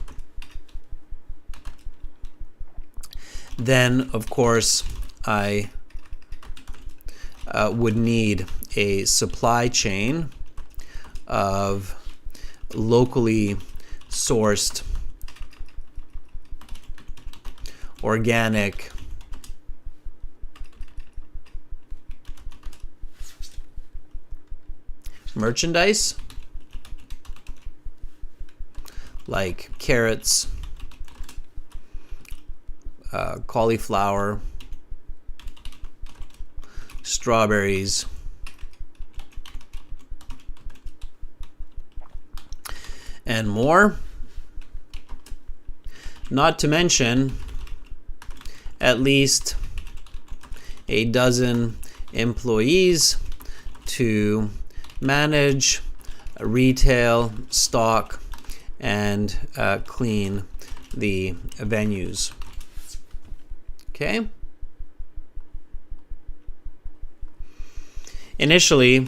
Then, of course, I would need a supply chain of locally sourced organic merchandise like carrots, cauliflower, strawberries, and more. Not to mention at least a dozen employees to manage retail stock and clean the venues. Okay. Initially,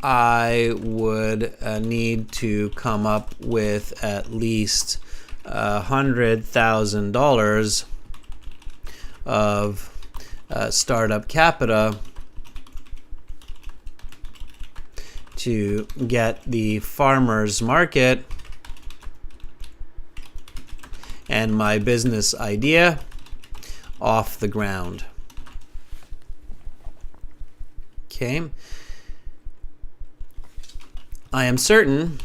I would need to come up with at least $100,000 of startup capital to get the farmers market and my business idea off the ground. Okay. I am certain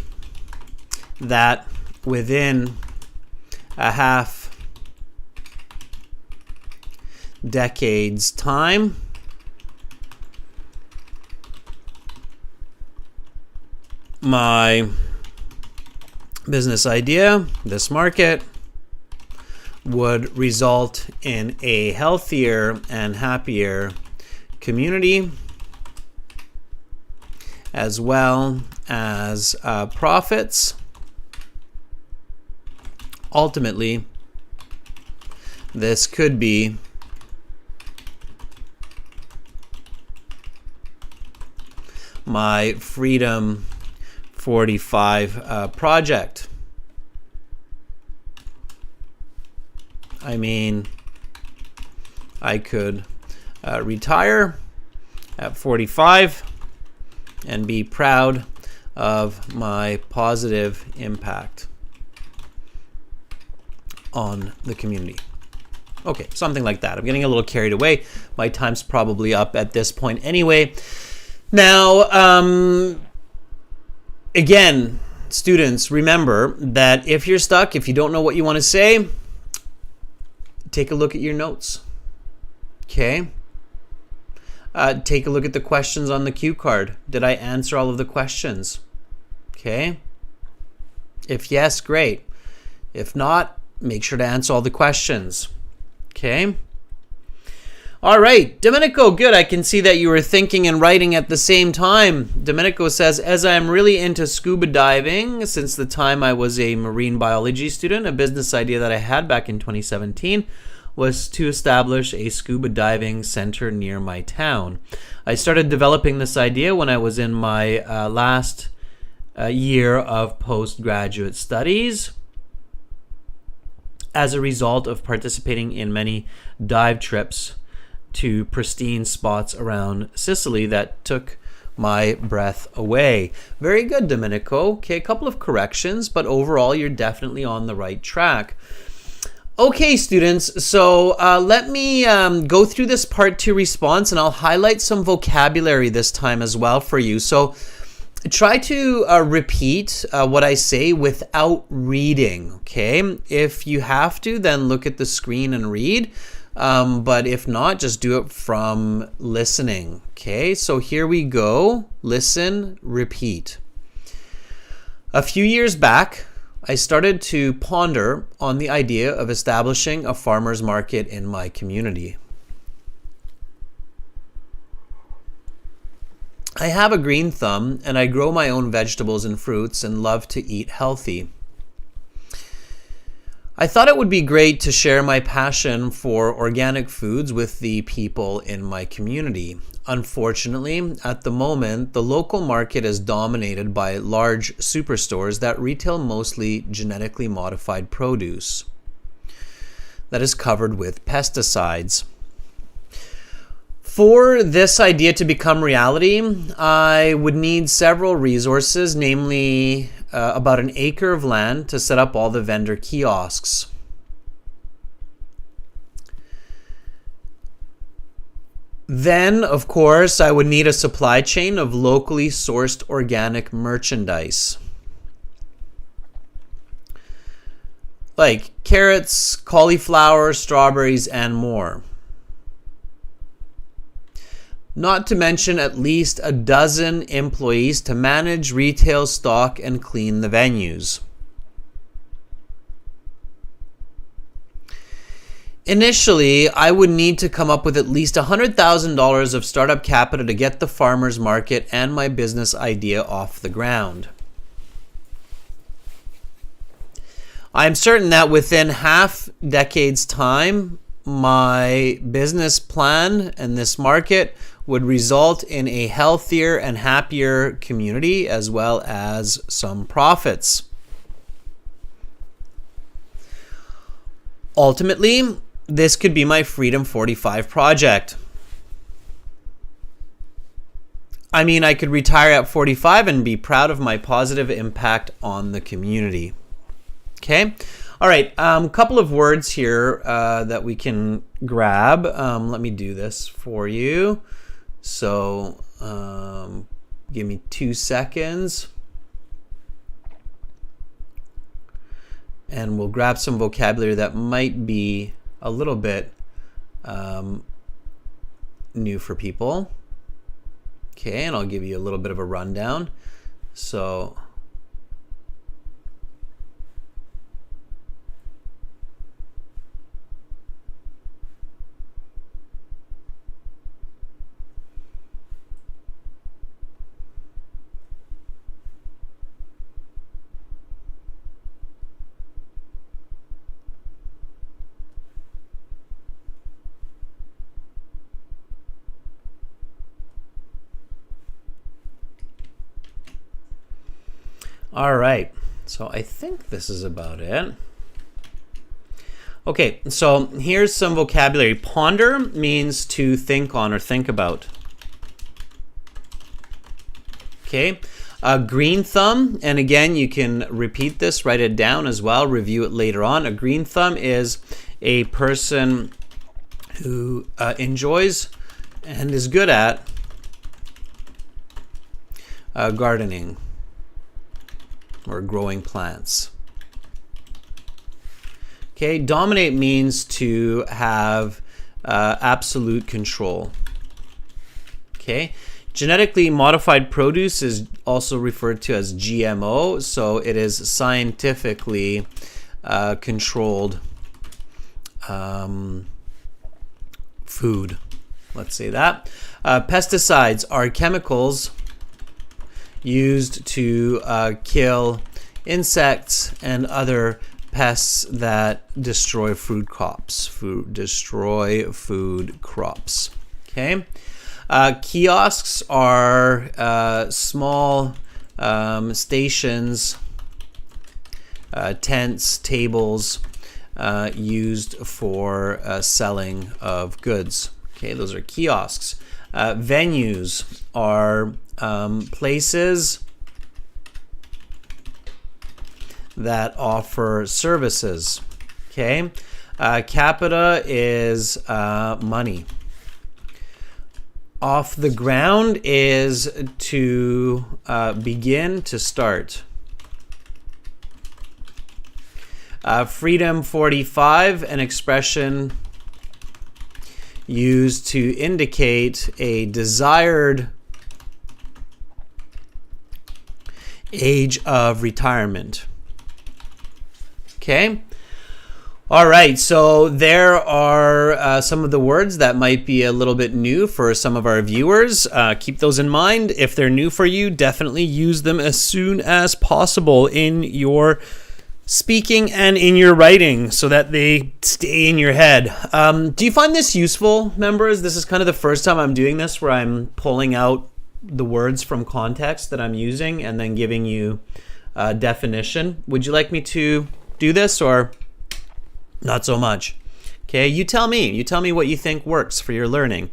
that within a half decade's time, my business idea, this market, would result in a healthier and happier community, as well as profits. Ultimately, this could be my Freedom 45 project. I mean, I could retire at 45 and be proud of my positive impact on the community. Okay, something like that. I'm getting a little carried away. My time's probably up at this point anyway. Now, again, students, remember that if you're stuck, if you don't know what you want to say, take a look at your notes. Okay? Take a look at the questions on the cue card. Did I answer all of the questions? Okay? If yes, great. If not, make sure to answer all the questions. Okay? All right, Domenico, good. I can see that you were thinking and writing at the same time. Domenico says, as I am really into scuba diving since the time I was a marine biology student, a business idea that I had back in 2017 was to establish a scuba diving center near my town. I started developing this idea when I was in my last year of postgraduate studies as a result of participating in many dive trips to pristine spots around Sicily that took my breath away. Very good, Domenico. Okay, a couple of corrections, but overall you're definitely on the right track. Okay, students, so let me go through this part 2 response, and I'll highlight some vocabulary this time as well for you. So try to repeat what I say without reading, okay? If you have to, then look at the screen and read. But if not, just do it from listening. Okay, so here we go. Listen, repeat. A few years back, I started to ponder on the idea of establishing a farmer's market in my community. I have a green thumb and I grow my own vegetables and fruits and love to eat healthy. I thought it would be great to share my passion for organic foods with the people in my community. Unfortunately, at the moment, the local market is dominated by large superstores that retail mostly genetically modified produce that is covered with pesticides. For this idea to become reality, I would need several resources, namely about an acre of land to set up all the vendor kiosks. Then, of course, I would need a supply chain of locally sourced organic merchandise, like carrots, cauliflower, strawberries, and more. Not to mention at least a dozen employees to manage retail stock and clean the venues. Initially, I would need to come up with at least $100,000 of startup capital to get the farmer's market and my business idea off the ground. I'm certain that within half decade's time, my business plan and this market would result in a healthier and happier community as well as some profits. Ultimately, this could be my Freedom 45 project. I mean, I could retire at 45 and be proud of my positive impact on the community. Okay. All right. Couple of words here that we can grab. Let me do this for you. So give me 2 seconds. And we'll grab some vocabulary that might be a little bit new for people. Okay, and I'll give you a little bit of a rundown. So, all right, so I think this is about it. Okay, so here's some vocabulary. Ponder means to think on or think about. Okay, a green thumb, and again, you can repeat this, write it down as well, review it later on. A green thumb is a person who enjoys and is good at gardening or growing plants. Okay, dominate means to have absolute control. Okay, genetically modified produce is also referred to as GMO, so it is scientifically controlled food. Let's say that. Pesticides are chemicals used to kill insects and other pests that destroy food crops. Okay. Kiosks are small stations, tents, tables used for selling of goods. Okay, those are kiosks. Venues are places that offer services. Okay, capita is money. Off the ground is to begin, to start. Freedom 45, an expression used to indicate a desired age of retirement. Okay. All right. So there are some of the words that might be a little bit new for some of our viewers. Keep those in mind. If they're new for you, definitely use them as soon as possible in your speaking and in your writing so that they stay in your head. Do you find this useful, members? This is kind of the first time I'm doing this where I'm pulling out the words from context that I'm using and then giving you a definition. Would you like me to do this or not so much? Okay, you tell me. You tell me what you think works for your learning.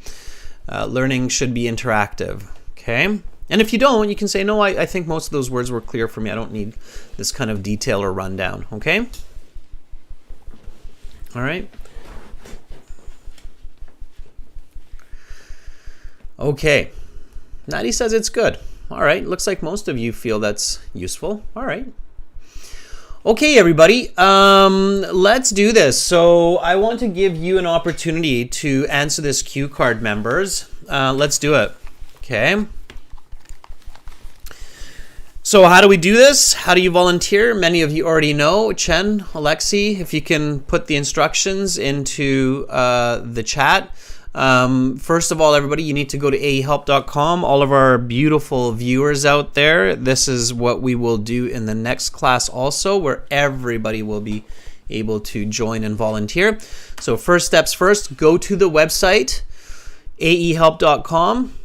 Learning should be interactive. Okay? And if you don't, you can say, no, I think most of those words were clear for me. I don't need this kind of detail or rundown. Okay? All right. Okay. Natty says it's good. All right. Looks like most of you feel that's useful. All right. Okay, everybody. Let's do this. So I want to give you an opportunity to answer this cue card, members. Let's do it. Okay. So how do we do this? How do you volunteer? Many of you already know. Chen, Alexi, if you can put the instructions into the chat. First of all, everybody, you need to go to aehelp.com. All of our beautiful viewers out there, this is what we will do in the next class also, where everybody will be able to join and volunteer. So first steps first, go to the website, aehelp.com.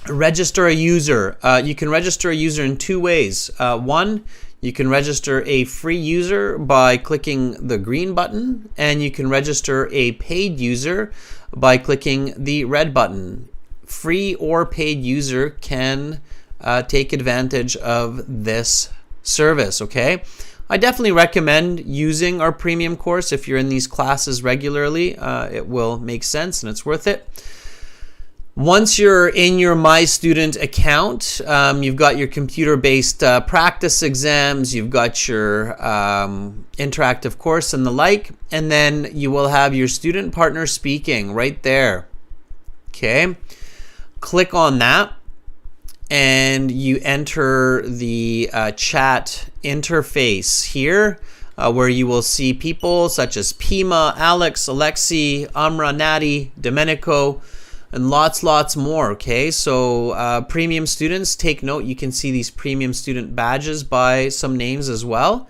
Register a user. You can register a user in two ways. One, You can register a free user by clicking the green button, and you can register a paid user by clicking the red button. Free or paid user can take advantage of this service, okay? I definitely recommend using our premium course if you're in these classes regularly. It will make sense and it's worth it. Once you're in your My Student account, you've got your computer-based practice exams, you've got your interactive course and the like, and then you will have your student partner speaking right there. Okay, click on that and you enter the chat interface here, where you will see people such as Pima, Alex, Alexi, Amra, Natty, Domenico, and lots more. Okay, so premium students, take note, you can see these premium student badges by some names as well.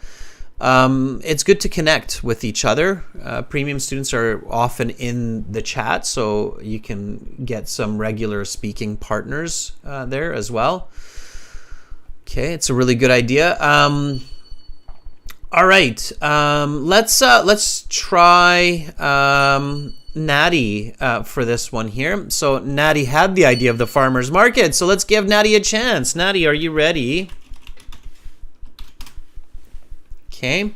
It's good to connect with each other. Premium students are often in the chat, so you can get some regular speaking partners there as well. Okay, it's a really good idea. All right, let's try Natty for this one here. So Natty had the idea of the farmer's market, so let's give Natty a chance. Natty, are you ready? Okay.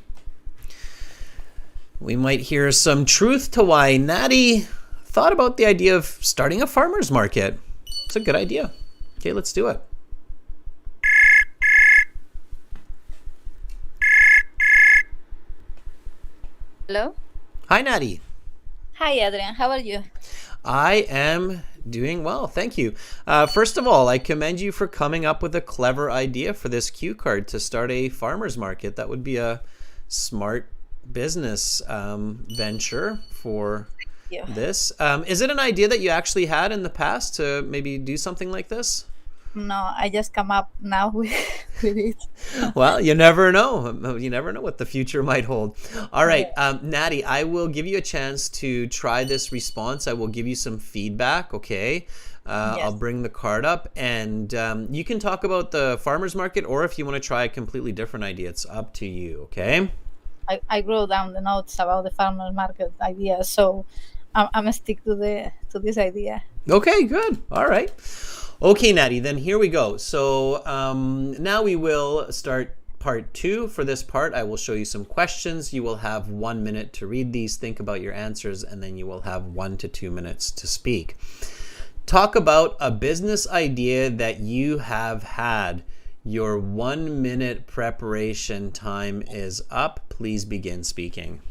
We might hear some truth to why Natty thought about the idea of starting a farmer's market. It's a good idea. Okay, let's do it. Hello? Hi, Natty. Hi, Adrian. How are you? I am doing well, thank you. First of all, I commend you for coming up with a clever idea for this cue card to start a farmer's market. That would be a smart business venture for this. Is it an idea that you actually had in the past to maybe do something like this? No, I just come up now with it. Well, you never know. You never know what the future might hold. All right, Natty, I will give you a chance to try this response. I will give you some feedback, okay? Yes. I'll bring the card up, and you can talk about the farmer's market, or if you want to try a completely different idea, it's up to you, okay? I wrote down the notes about the farmer's market idea, so I'm gonna stick to this idea. Okay, good. All right. Okay, Natty, then here we go. So now we will start part 2. For this part, I will show you some questions. You will have 1 minute to read these, think about your answers, and then you will have 1 to 2 minutes to speak. Talk about a business idea that you have had. Your 1 minute preparation time is up. Please begin speaking.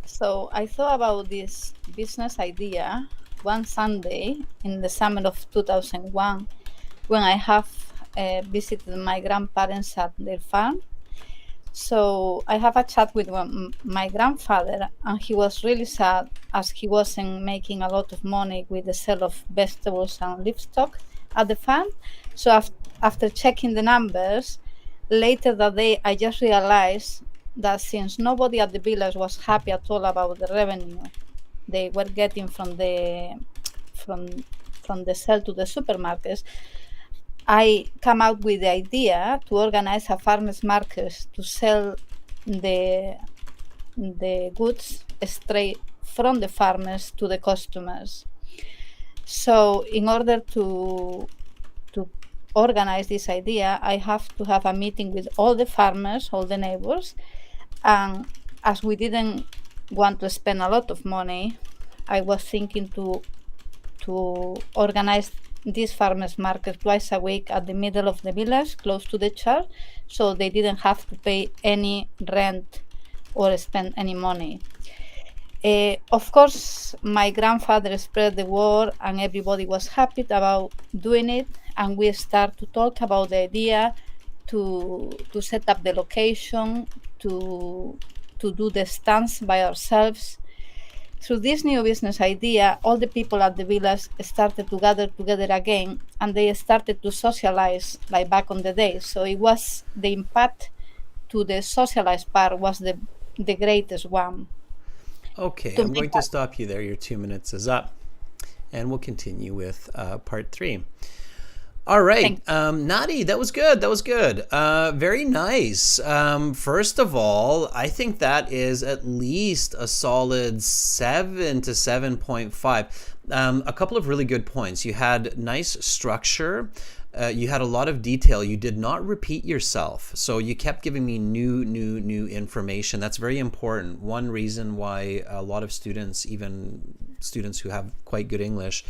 So I thought about this business idea one Sunday in the summer of 2001 when I have visited my grandparents at their farm. So I have a chat with my grandfather, and he was really sad as he wasn't making a lot of money with the sale of vegetables and livestock at the farm. So after checking the numbers, later that day I just realized that since nobody at the village was happy at all about the revenue they were getting from the sale to the supermarkets, I come out with the idea to organize a farmers market to sell the goods straight from the farmers to the customers. So in order to organize this idea, I have to have a meeting with all the farmers, all the neighbors, and as we didn't want to spend a lot of money, I was thinking to organize this farmers market twice a week at the middle of the village, close to the church, so they didn't have to pay any rent or spend any money. Of course, my grandfather spread the word and everybody was happy about doing it, and we start to talk about the idea to set up the location, to do the stands by ourselves. Through this new business idea, all the people at the village started to gather together again, and they started to socialize like back on the day. So it was the impact to the socialized part was the greatest one. Okay, I'm going to stop you there. Your 2 minutes is up, and we'll continue with part 3. All right, Thank Nadi, that was good. That was good. Very nice. First of all, I think that is at least a solid 7 to 7.5. A couple of really good points. You had nice structure. You had a lot of detail. You did not repeat yourself. So you kept giving me new information. That's very important. One reason why a lot of students, even students who have quite good English,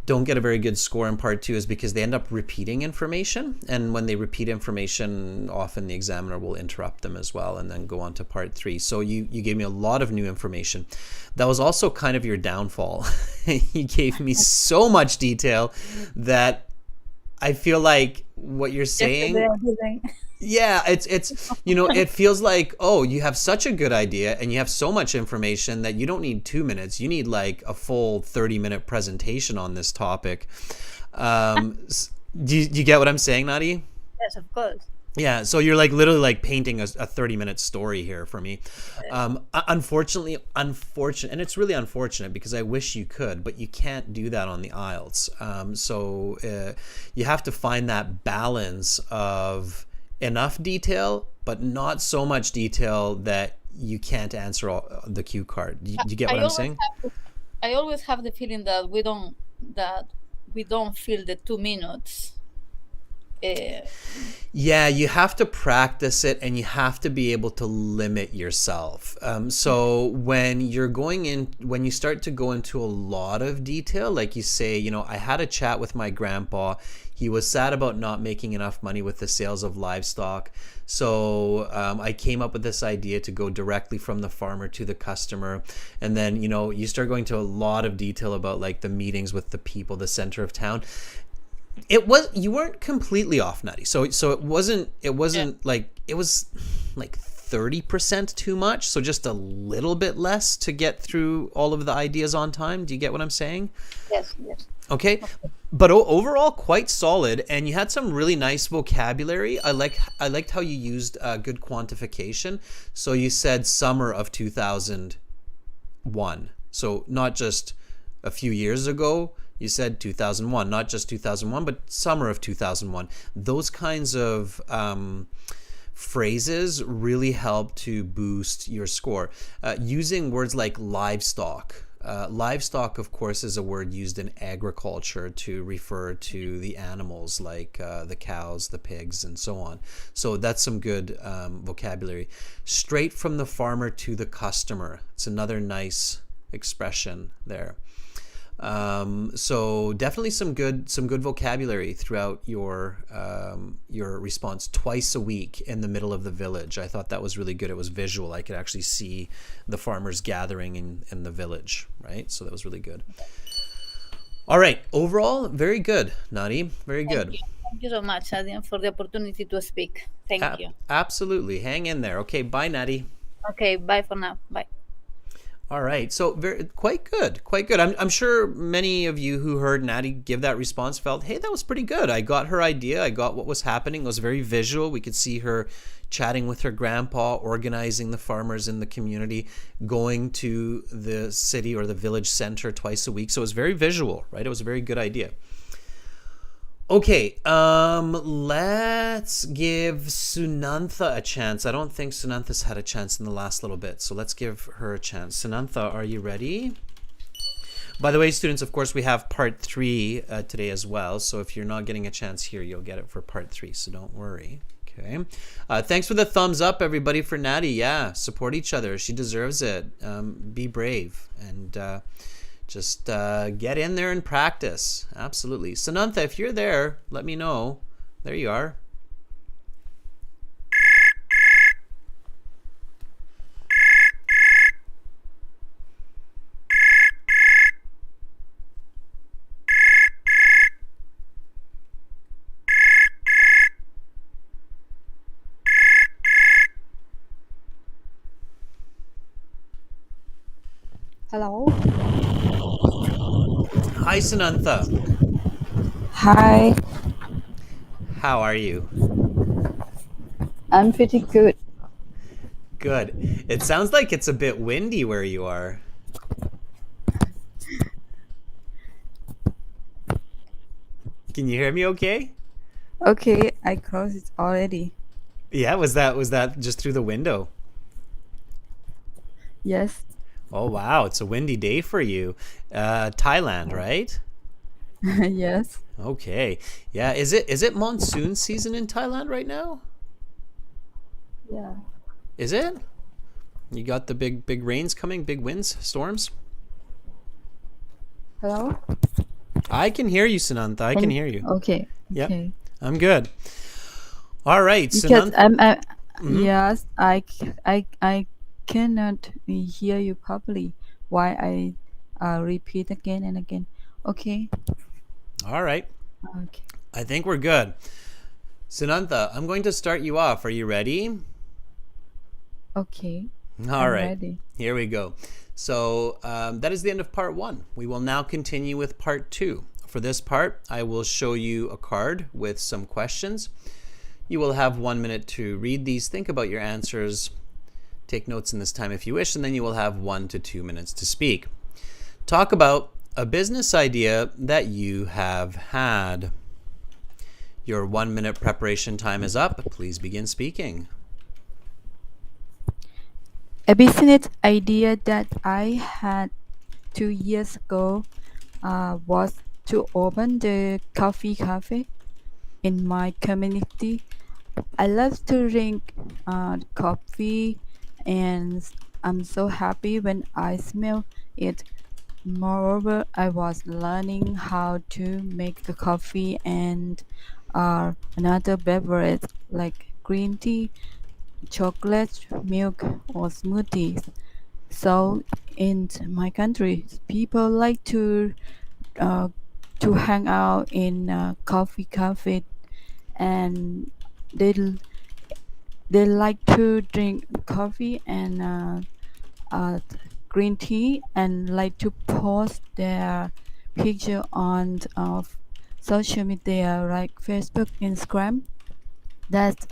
don't get a very good score in part two is because they end up repeating information. And when they repeat information, often the examiner will interrupt them as well and then go on to part three. So you gave me a lot of new information. That was also kind of your downfall. You gave me so much detail that I feel like what you're yesterday saying, I didn't. yeah, it's it feels like, oh, you have such a good idea and you have so much information that you don't need 2 minutes. You need like a full 30-minute presentation on this topic. Do you get what I'm saying, Nadi? Yes, of course. Yeah, so you're like literally like painting a 30-minute story here for me. Unfortunately, and it's really unfortunate because I wish you could, but you can't do that on the IELTS. So you have to find that balance of enough detail, but not so much detail that you can't answer the cue card. Do you get I what I'm always saying? I always have the feeling that we don't feel the 2 minutes. Uh, Yeah, you have to practice it and you have to be able to limit yourself. So when you start to go into a lot of detail, like you say, I had a chat with my grandpa. He was sad about not making enough money with the sales of livestock. So I came up with this idea to go directly from the farmer to the customer. And then, you start going to a lot of detail about like the meetings with the people, the center of town. You weren't completely off, Nutty. So it wasn't like it was like 30% too much, so just a little bit less to get through all of the ideas on time. Do you get what I'm saying? yes, yes. Okay, but overall quite solid, and you had some really nice vocabulary. I liked how you used good quantification. So you said summer of 2001, so not just a few years ago. You said 2001, not just 2001, but summer of 2001. Those kinds of phrases really help to boost your score. Using words like livestock. Livestock, of course, is a word used in agriculture to refer to the animals like the cows, the pigs, and so on. So that's some good vocabulary. Straight from the farmer to the customer. It's another nice expression there. So definitely some good vocabulary throughout your response. Twice a week in the middle of the village. I thought that was really good. It was visual. I could actually see the farmers gathering in the village, right? So that was really good. All right. Overall, very good, Nadi. Very good. Thank you so much, Adrian, for the opportunity to speak. Thank you. Absolutely. Hang in there. Okay. Bye, Nadi. Okay, bye for now. Bye. All right, so quite good, quite good. I'm sure many of you who heard Natty give that response felt, hey, that was pretty good. I got her idea. I got what was happening. It was very visual. We could see her chatting with her grandpa, organizing the farmers in the community, going to the city or the village center twice a week. So it was very visual, right? It was a very good idea. Okay, let's give Sunantha a chance. I don't think Sunantha's had a chance in the last little bit, so let's give her a chance. Sunantha, are you ready? By the way, students, of course, we have part 3 today as well, so if you're not getting a chance here, you'll get it for part 3, so don't worry. Okay. Thanks for the thumbs up, everybody, for Natty. Yeah, support each other. She deserves it. Be brave and just get in there and practice. Absolutely. Sanantha, if you're there, let me know. There you are. Hello. Hi, Sanantha. Hi. How are you? I'm pretty good. Good. It sounds like it's a bit windy where you are. Can you hear me okay? Okay, I closed it already. Yeah, was that just through the window? Yes. Oh wow, it's a windy day for you. Thailand, right? Yes. Okay. Yeah, is it monsoon season in Thailand right now? Yeah. Is it? You got the big rains coming, big winds, storms? Hello? I can hear you, Sanantha. I can hear you. Okay. Yep. Okay. I'm good. All right, Because Sanantha. I Mhm. yes, I cannot hear you properly. Why I repeat again and again. Okay. All right. Okay. I think we're good. Sanantha, I'm going to start you off. Are you ready? Okay. All I'm right. ready. Here we go. So that is the end of part 1. We will now continue with part 2. For this part, I will show you a card with some questions. You will have 1 minute to read these, think about your answers, take notes in this time if you wish, and then you will have 1 to 2 minutes to speak. Talk about a business idea that you have had. Your 1 minute preparation time is up. Please begin speaking. A business idea that I had 2 years ago was to open the coffee cafe in my community. I love to drink coffee, and I'm so happy when I smell it. Moreover, I was learning how to make the coffee and another beverage like green tea, chocolate, milk, or smoothies. So in my country, people like uh, to hang out in a coffee cafe, and they they like to drink coffee and uh, green tea, and like to post their picture on social media like Facebook, Instagram. That's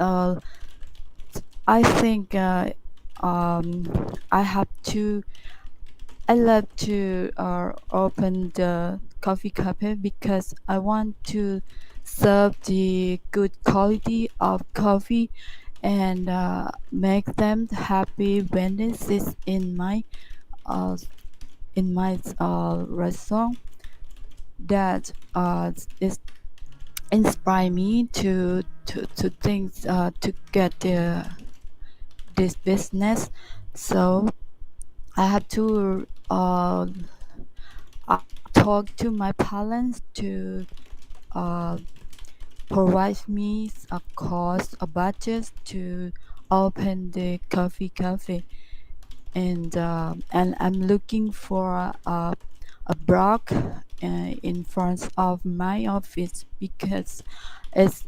I think I have to I love to open the coffee cafe because I want to serve the good quality of coffee and make them happy when they sit uh, in my restaurant. That is inspire me to think to get this business. So I have to talk to my parents to uh, provide me a cost, a budget to open the coffee cafe, and I'm looking for a block in front of my office because it's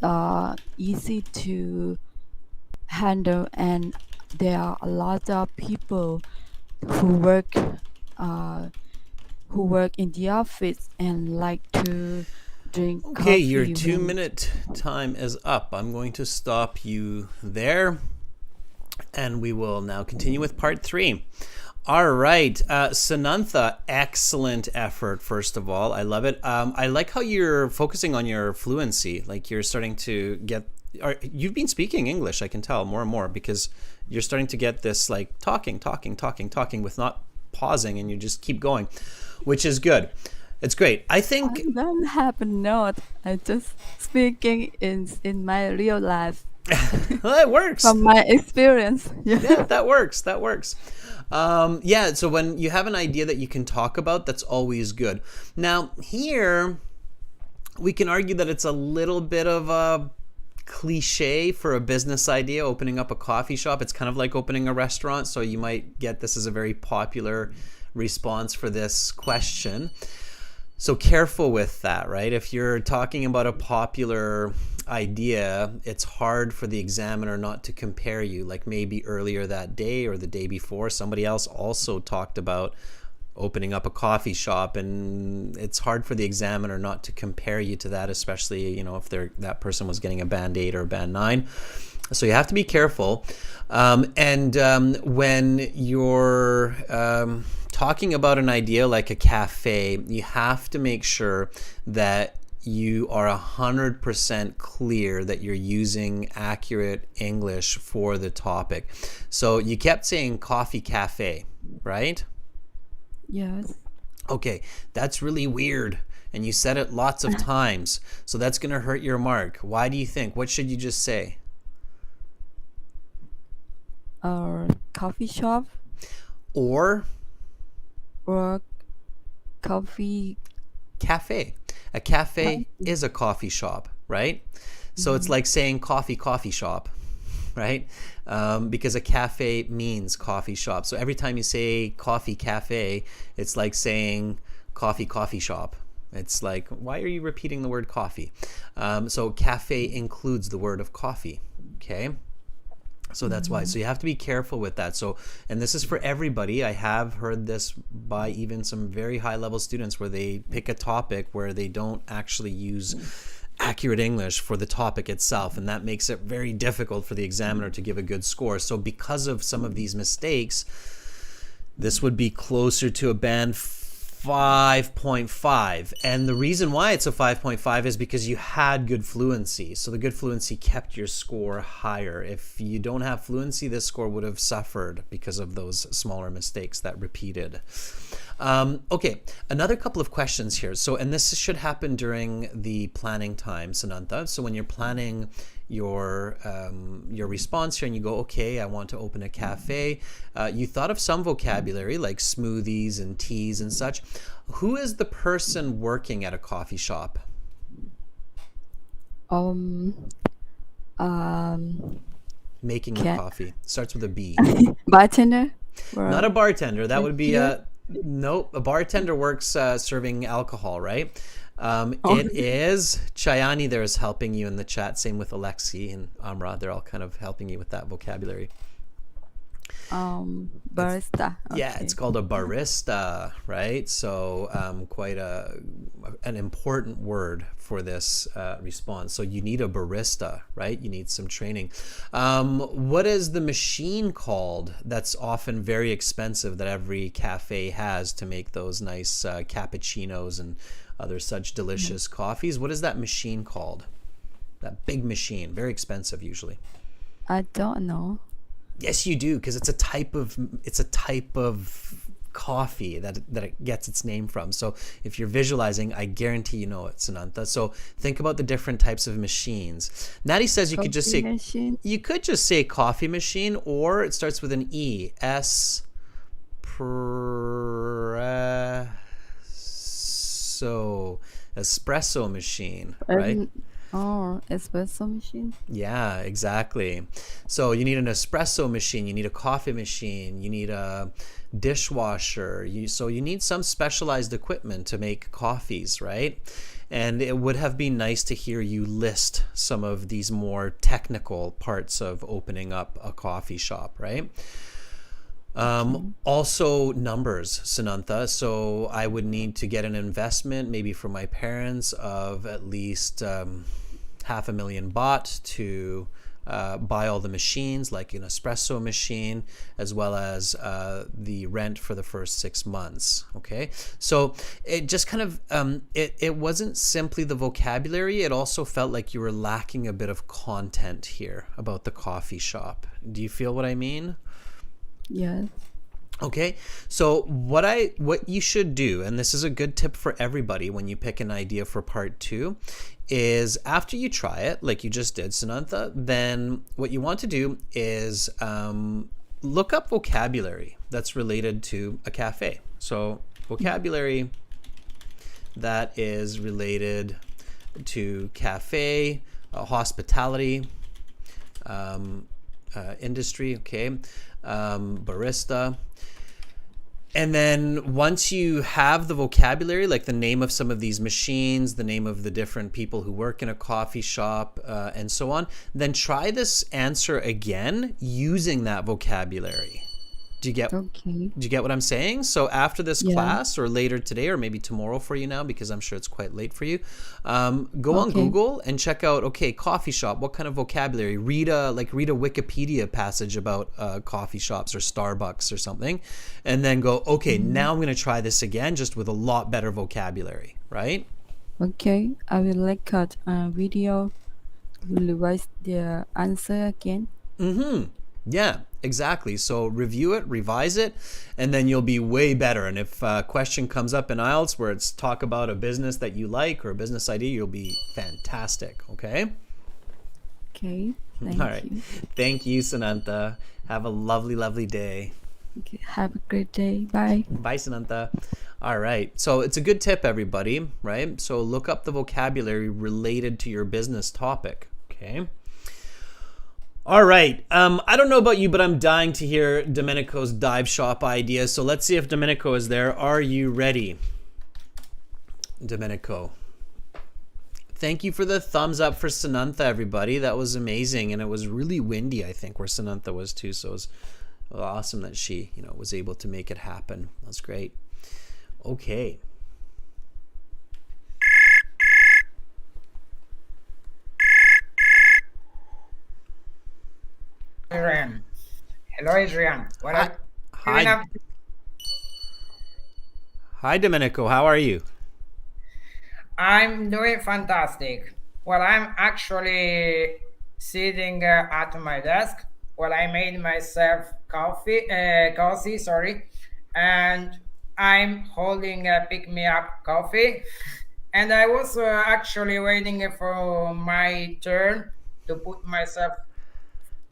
easy to handle, and there are a lot of people who work uh, who work in the office and like to drink Okay, your coffee two when minute time is up. I'm going to stop you there, and we will now continue with part 3. All right, Sanantha, excellent effort, first of all. I love it. I like how you're focusing on your fluency. Like you're starting to get, you've been speaking English, I can tell more and more, because you're starting to get this like talking with not pausing, and you just keep going, which is good. It's great. I think I don't have a note. I just speaking in my real life well, it works. from my experience. Yeah, Yeah. that works. That works. Yeah, so when you have an idea that you can talk about, that's always good. Now, here, we can argue that it's a little bit of a cliche for a business idea, opening up a coffee shop. It's kind of like opening a restaurant, so you might get this as a very popular response for this question. So careful with that, right? If you're talking about a popular idea, it's hard for the examiner not to compare you. Like maybe earlier that day or the day before, somebody else also talked about opening up a coffee shop, and it's hard for the examiner not to compare you to that, especially, you know, if that person was getting a band 8 or a band 9. So you have to be careful. When you're talking about an idea like a cafe, you have to make sure that you are 100% clear that you're using accurate English for the topic. So you kept saying coffee cafe, right? Yes. Okay, that's really weird. And you said it lots of times. So that's going to hurt your mark. Why do you think? What should you just say? Coffee shop Or or coffee. cafe. A cafe is a coffee shop, right? So it's like saying coffee shop, right? Because a cafe means coffee shop. So every time you say coffee cafe, it's like saying coffee shop. It's like, why are you repeating the word coffee? So cafe includes the word of coffee, okay? So that's why. So you have to be careful with that. So, and this is for everybody. I have heard this by even some very high level students where they pick a topic where they don't actually use accurate English for the topic itself. And that makes it very difficult for the examiner to give a good score. So because of some of these mistakes, this would be closer to a band 5.5. And the reason why it's a 5.5 is because you had good fluency. So the good fluency kept your score higher. If you don't have fluency, this score would have suffered because of those smaller mistakes that repeated. Okay, another couple of questions here. So, and this should happen during the planning time, Sanantha. So when you're planning your response here and you go, okay, I want to open a cafe. You thought of some vocabulary like smoothies and teas and such. Who is the person working at a coffee shop? Um, Making the Cat. coffee. Starts with a B. Bartender. Or Not a bartender. That would be Cashier? nope. A bartender works serving alcohol, right? Oh. It is Chayani there is helping you in the chat. Same with Alexi and Amra. They're all kind of helping you with that vocabulary. Barista. Yeah, Okay. it's called a barista, right? So quite an important word for this response. So you need a barista, right? You need some training. What is the machine called that's often very expensive that every cafe has to make those nice cappuccinos and other such delicious coffees? What is that machine called? That big machine, very expensive usually. I don't know. Yes, you do, because it's a type of coffee that it gets its name from. So if you're visualizing, I guarantee you know it, Sanantha. So think about the different types of machines. Natty says you could just say Coffee machine. you could just say coffee machine, or it starts with an E. Espresso machine, right? Oh, espresso machine. Yeah, exactly. So you need an espresso machine, you need a coffee machine, you need a dishwasher. So you need some specialized equipment to make coffees, right? And it would have been nice to hear you list some of these more technical parts of opening up a coffee shop, right? Also numbers, Sanantha. So I would need to get an investment, maybe from my parents, of at least $500,000 baht to buy all the machines, like an espresso machine, as well as the rent for the first 6 months. Okay, so it just kind of it wasn't simply the vocabulary. It also felt like you were lacking a bit of content here about the coffee shop. Do you feel what I mean? Yes. Okay, so what you should do, and this is a good tip for everybody when you pick an idea for part 2, is after you try it, like you just did, Sanantha, then what you want to do is look up vocabulary that's related to a cafe. So vocabulary that is related to cafe, hospitality, industry, okay, barista. And then once you have the vocabulary, like the name of some of these machines, the name of the different people who work in a coffee shop, and so on, then try this answer again using that vocabulary. Do you get Okay. do you get what I'm saying? So after this Yeah. class, or later today, or maybe tomorrow for you now, because I'm sure it's quite late for you, go on Okay. Google and check out, okay, coffee shop, what kind of vocabulary? Read a Wikipedia passage about coffee shops or Starbucks or something, and then go, okay, now I'm going to try this again, just with a lot better vocabulary, right? Okay, I will record a video, revise the answer again. Yeah, exactly. So review it, revise it, and then you'll be way better. And if a question comes up in IELTS where it's talk about a business that you like or a business idea, you'll be fantastic. Okay? Okay, thank All right. you. Thank you, Sananta. Have a lovely, lovely day. Okay, have a great day. Bye. Bye, Sananta. All right. So it's a good tip, everybody, right? So look up the vocabulary related to your business topic. Okay. All right. I don't know about you, but I'm dying to hear Domenico's dive shop idea. So let's see if Domenico is there. Are you ready? Domenico. Thank you for the thumbs up for Sanantha, everybody. That was amazing. And it was really windy, I think, where Sanantha was too. So it was awesome that she, was able to make it happen. That's great. Okay. Adrian. Hello, Adrian. What Hi. are you doing up? Hi, Domenico. How are you? I'm doing fantastic. Well, I'm actually sitting at my desk. Well, I made myself coffee, sorry, and I'm holding a pick-me-up coffee. And I was actually waiting for my turn to put myself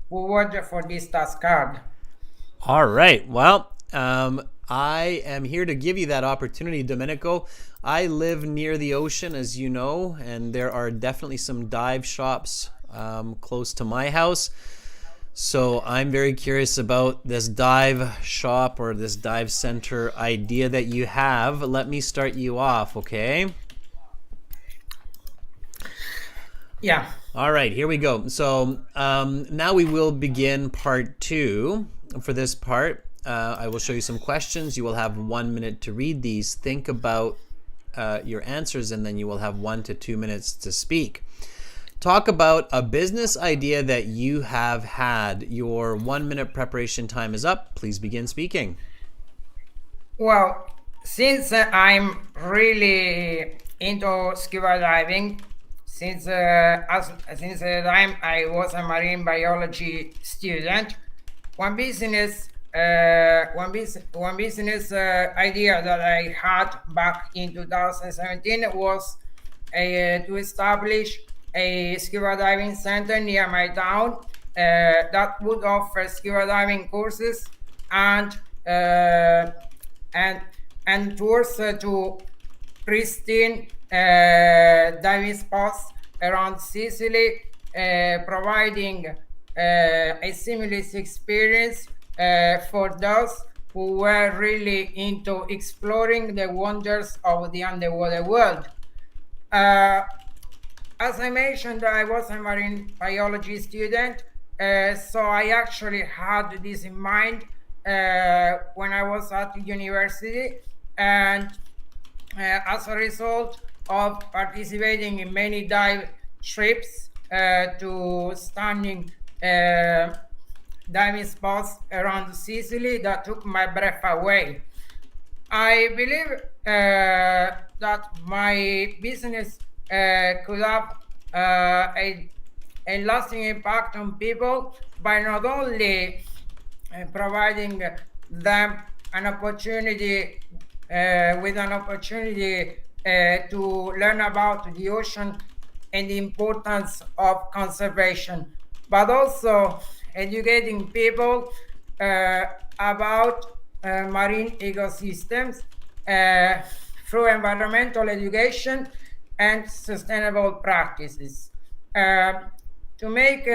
forward for this task card. All right. Well, I am here to give you that opportunity, Domenico. I live near the ocean, as you know, and there are definitely some dive shops close to my house. So I'm very curious about this dive shop or this dive center idea that you have. Let me start you off, okay? Yeah. All right, here we go. So now we will begin part 2. For this part, I will show you some questions. You will have 1 minute to read these. Think about your answers, and then you will have 1 to 2 minutes to speak. Talk about a business idea that you have had. Your 1 minute preparation time is up. Please begin speaking. Well, since I'm really into scuba diving, since the time I was a marine biology student, one business idea that I had back in 2017 was to establish a scuba diving center near my town that would offer scuba diving courses and tours to pristine diving spots around Sicily, providing a seamless experience for those who were really into exploring the wonders of the underwater world. As I mentioned, I was a marine biology student, so I actually had this in mind when I was at university, and as a result of participating in many dive trips to stunning diving spots around Sicily that took my breath away. I believe that my business could have a lasting impact on people by not only providing them an opportunity to learn about the ocean and the importance of conservation, but also educating people about marine ecosystems through environmental education and sustainable practices. To make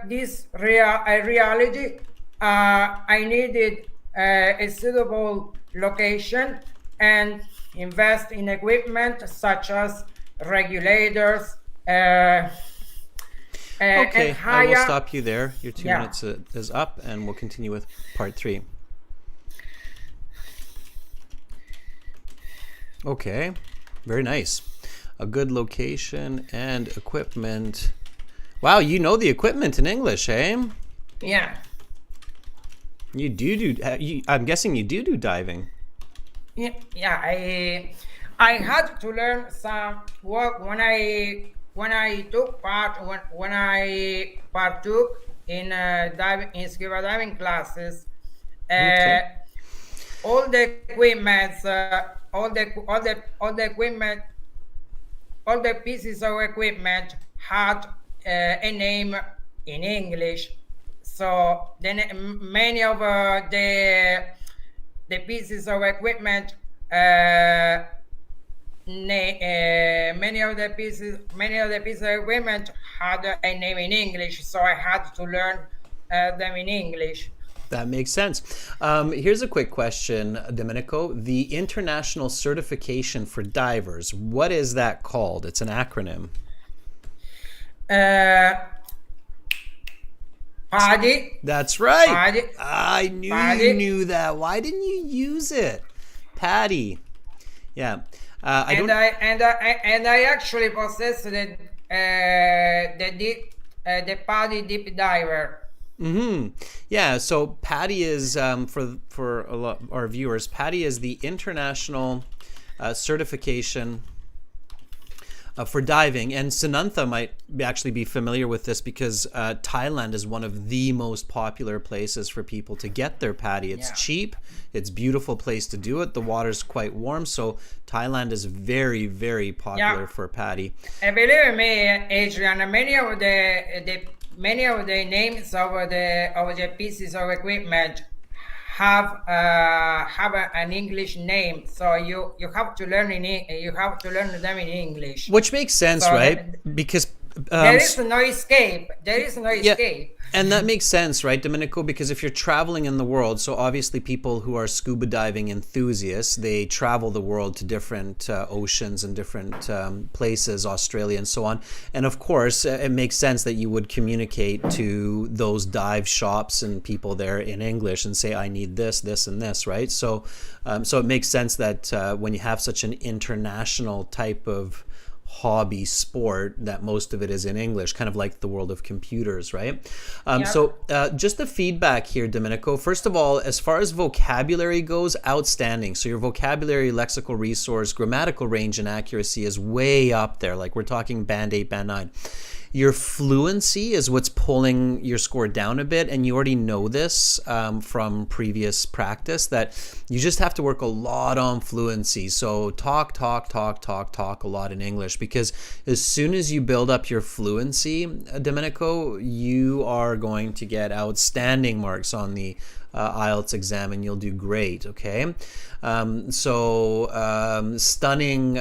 this a reality, I needed a suitable location and invest in equipment such as regulators. Okay, I will stop you there. Your 2 minutes is up, and we'll continue with part 3. Okay, very nice. A good location and equipment. Wow, you know the equipment in English, eh? Yeah. You do. I'm guessing you do diving. Yeah. I had to learn some work when I partook in diving in scuba diving classes. Okay. Uh, all the equipment, all the equipment, all the pieces of equipment had a name in English. So then many of the pieces of equipment many of the pieces of equipment had a name in English, so I had to learn them in English. That makes sense. Here's a quick question, Domenico. The International Certification for Divers, what is that called? It's an acronym. PADI. That's right. PADI. I knew PADI. you knew that. Why didn't you use it? Patty. Yeah. I don't. I actually possess the PADI deep diver. Yeah, so PADI is for a lot of our viewers. PADI is the international certification for diving, and Sanantha might actually be familiar with this because Thailand is one of the most popular places for people to get their PADI. It's cheap, it's a beautiful place to do it. The water's quite warm, so Thailand is very, very popular for PADI. Believe me, Adrian, many of the names of the pieces of equipment have an English name, so you have to learn them in English. Which makes sense, So right? Because there is no escape. and that makes sense, right, Domenico? Because if you're traveling in the world, so obviously people who are scuba diving enthusiasts, they travel the world to different oceans and different places, Australia and so on. And of course, it makes sense that you would communicate to those dive shops and people there in English and say, I need this, this, and this, right? So, so it makes sense that when you have such an international type of hobby sport, that most of it is in English, kind of like the world of computers, right? So just the feedback here, Domenico. First of all, as far as vocabulary goes, outstanding. So your vocabulary, lexical resource, grammatical range and accuracy is way up there. Like we're talking band 8, band 9. Your fluency is what's pulling your score down a bit, and you already know this from previous practice, that you just have to work a lot on fluency. So talk a lot in English, because as soon as you build up your fluency, Domenico, you are going to get outstanding marks on the IELTS exam, and you'll do great, okay? Stunning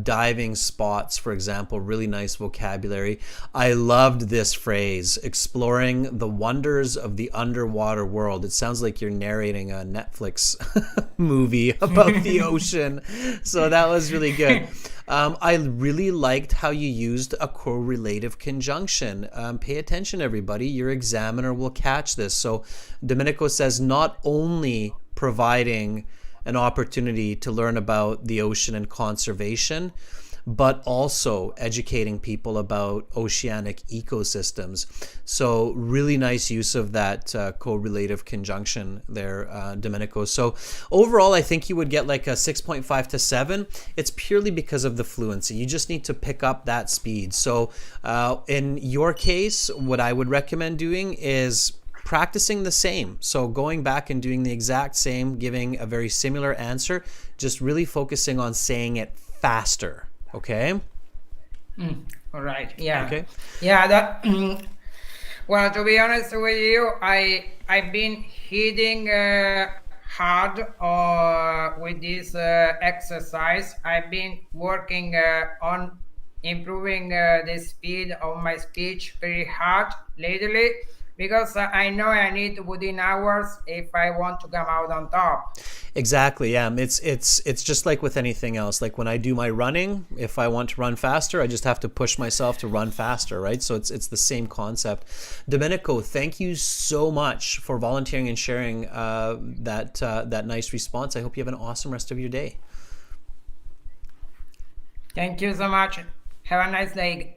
diving spots, for example, really nice vocabulary. I loved this phrase, exploring the wonders of the underwater world. It sounds like you're narrating a Netflix movie about the ocean. So that was really good. I really liked how you used a correlative conjunction. Pay attention, everybody. Your examiner will catch this. So Domenico says not only providing an opportunity to learn about the ocean and conservation, but also educating people about oceanic ecosystems. So really nice use of that correlative conjunction there, Domenico. So overall, I think you would get like a 6.5 to 7. It's purely because of the fluency. You just need to pick up that speed. So in your case, what I would recommend doing is practicing the same. So going back and doing the exact same, giving a very similar answer, just really focusing on saying it faster. Okay? All right. Yeah. Okay. Yeah. That. Well, to be honest with you, I've been hitting hard with this exercise. I've been working on improving the speed of my speech very hard lately, because I know I need to put in hours if I want to come out on top. Exactly. Yeah. It's just like with anything else. Like when I do my running, if I want to run faster, I just have to push myself to run faster, right? So it's the same concept. Domenico, thank you so much for volunteering and sharing that nice response. I hope you have an awesome rest of your day. Thank you so much. Have a nice day,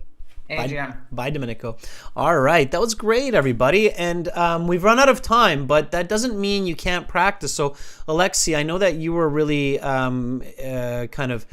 Adrian. Bye, Domenico. All right, that was great, everybody. And we've run out of time, but that doesn't mean you can't practice. So, Alexi, I know that you were really kind of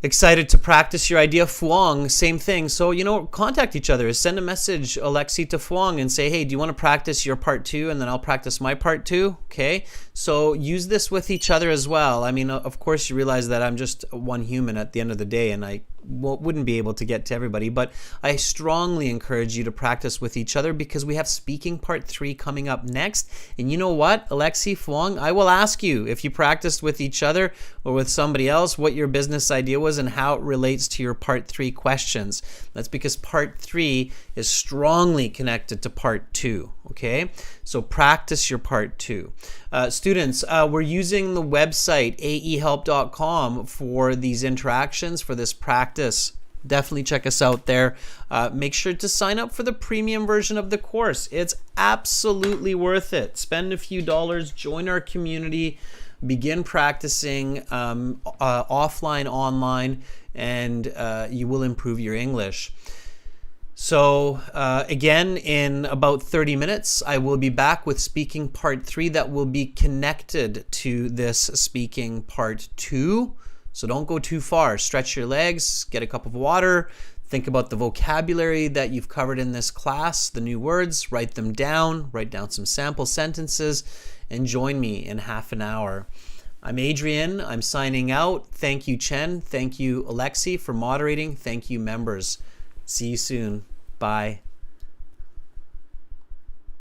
Excited to practice your idea. Fuang, same thing. So, contact each other. Send a message, Alexi, to Fuang and say, hey, do you want to practice your part 2 and then I'll practice my part 2? Okay. So use this with each other as well. I mean, of course, you realize that I'm just one human at the end of the day and I wouldn't be able to get to everybody, but I strongly encourage you to practice with each other because we have speaking part 3 coming up next. And you know what, Alexi, Fuang, I will ask you if you practiced with each other or with somebody else what your business idea was and how it relates to your part 3 questions. That's because part 3 is strongly connected to part 2. Okay, so practice your part 2. Students, we're using the website aehelp.com for these interactions, for this practice. Definitely check us out there. Make sure to sign up for the premium version of the course. It's absolutely worth it. Spend a few dollars, join our community, begin practicing offline, online, and you will improve your English. So again, in about 30 minutes, I will be back with speaking part 3 that will be connected to this speaking part 2. So don't go too far. Stretch your legs, get a cup of water, think about the vocabulary that you've covered in this class, the new words, write them down, write down some sample sentences, and join me in half an hour. I'm Adrian. I'm signing out. Thank you, Chen. Thank you, Alexi, for moderating. Thank you, members. See you soon. Bye.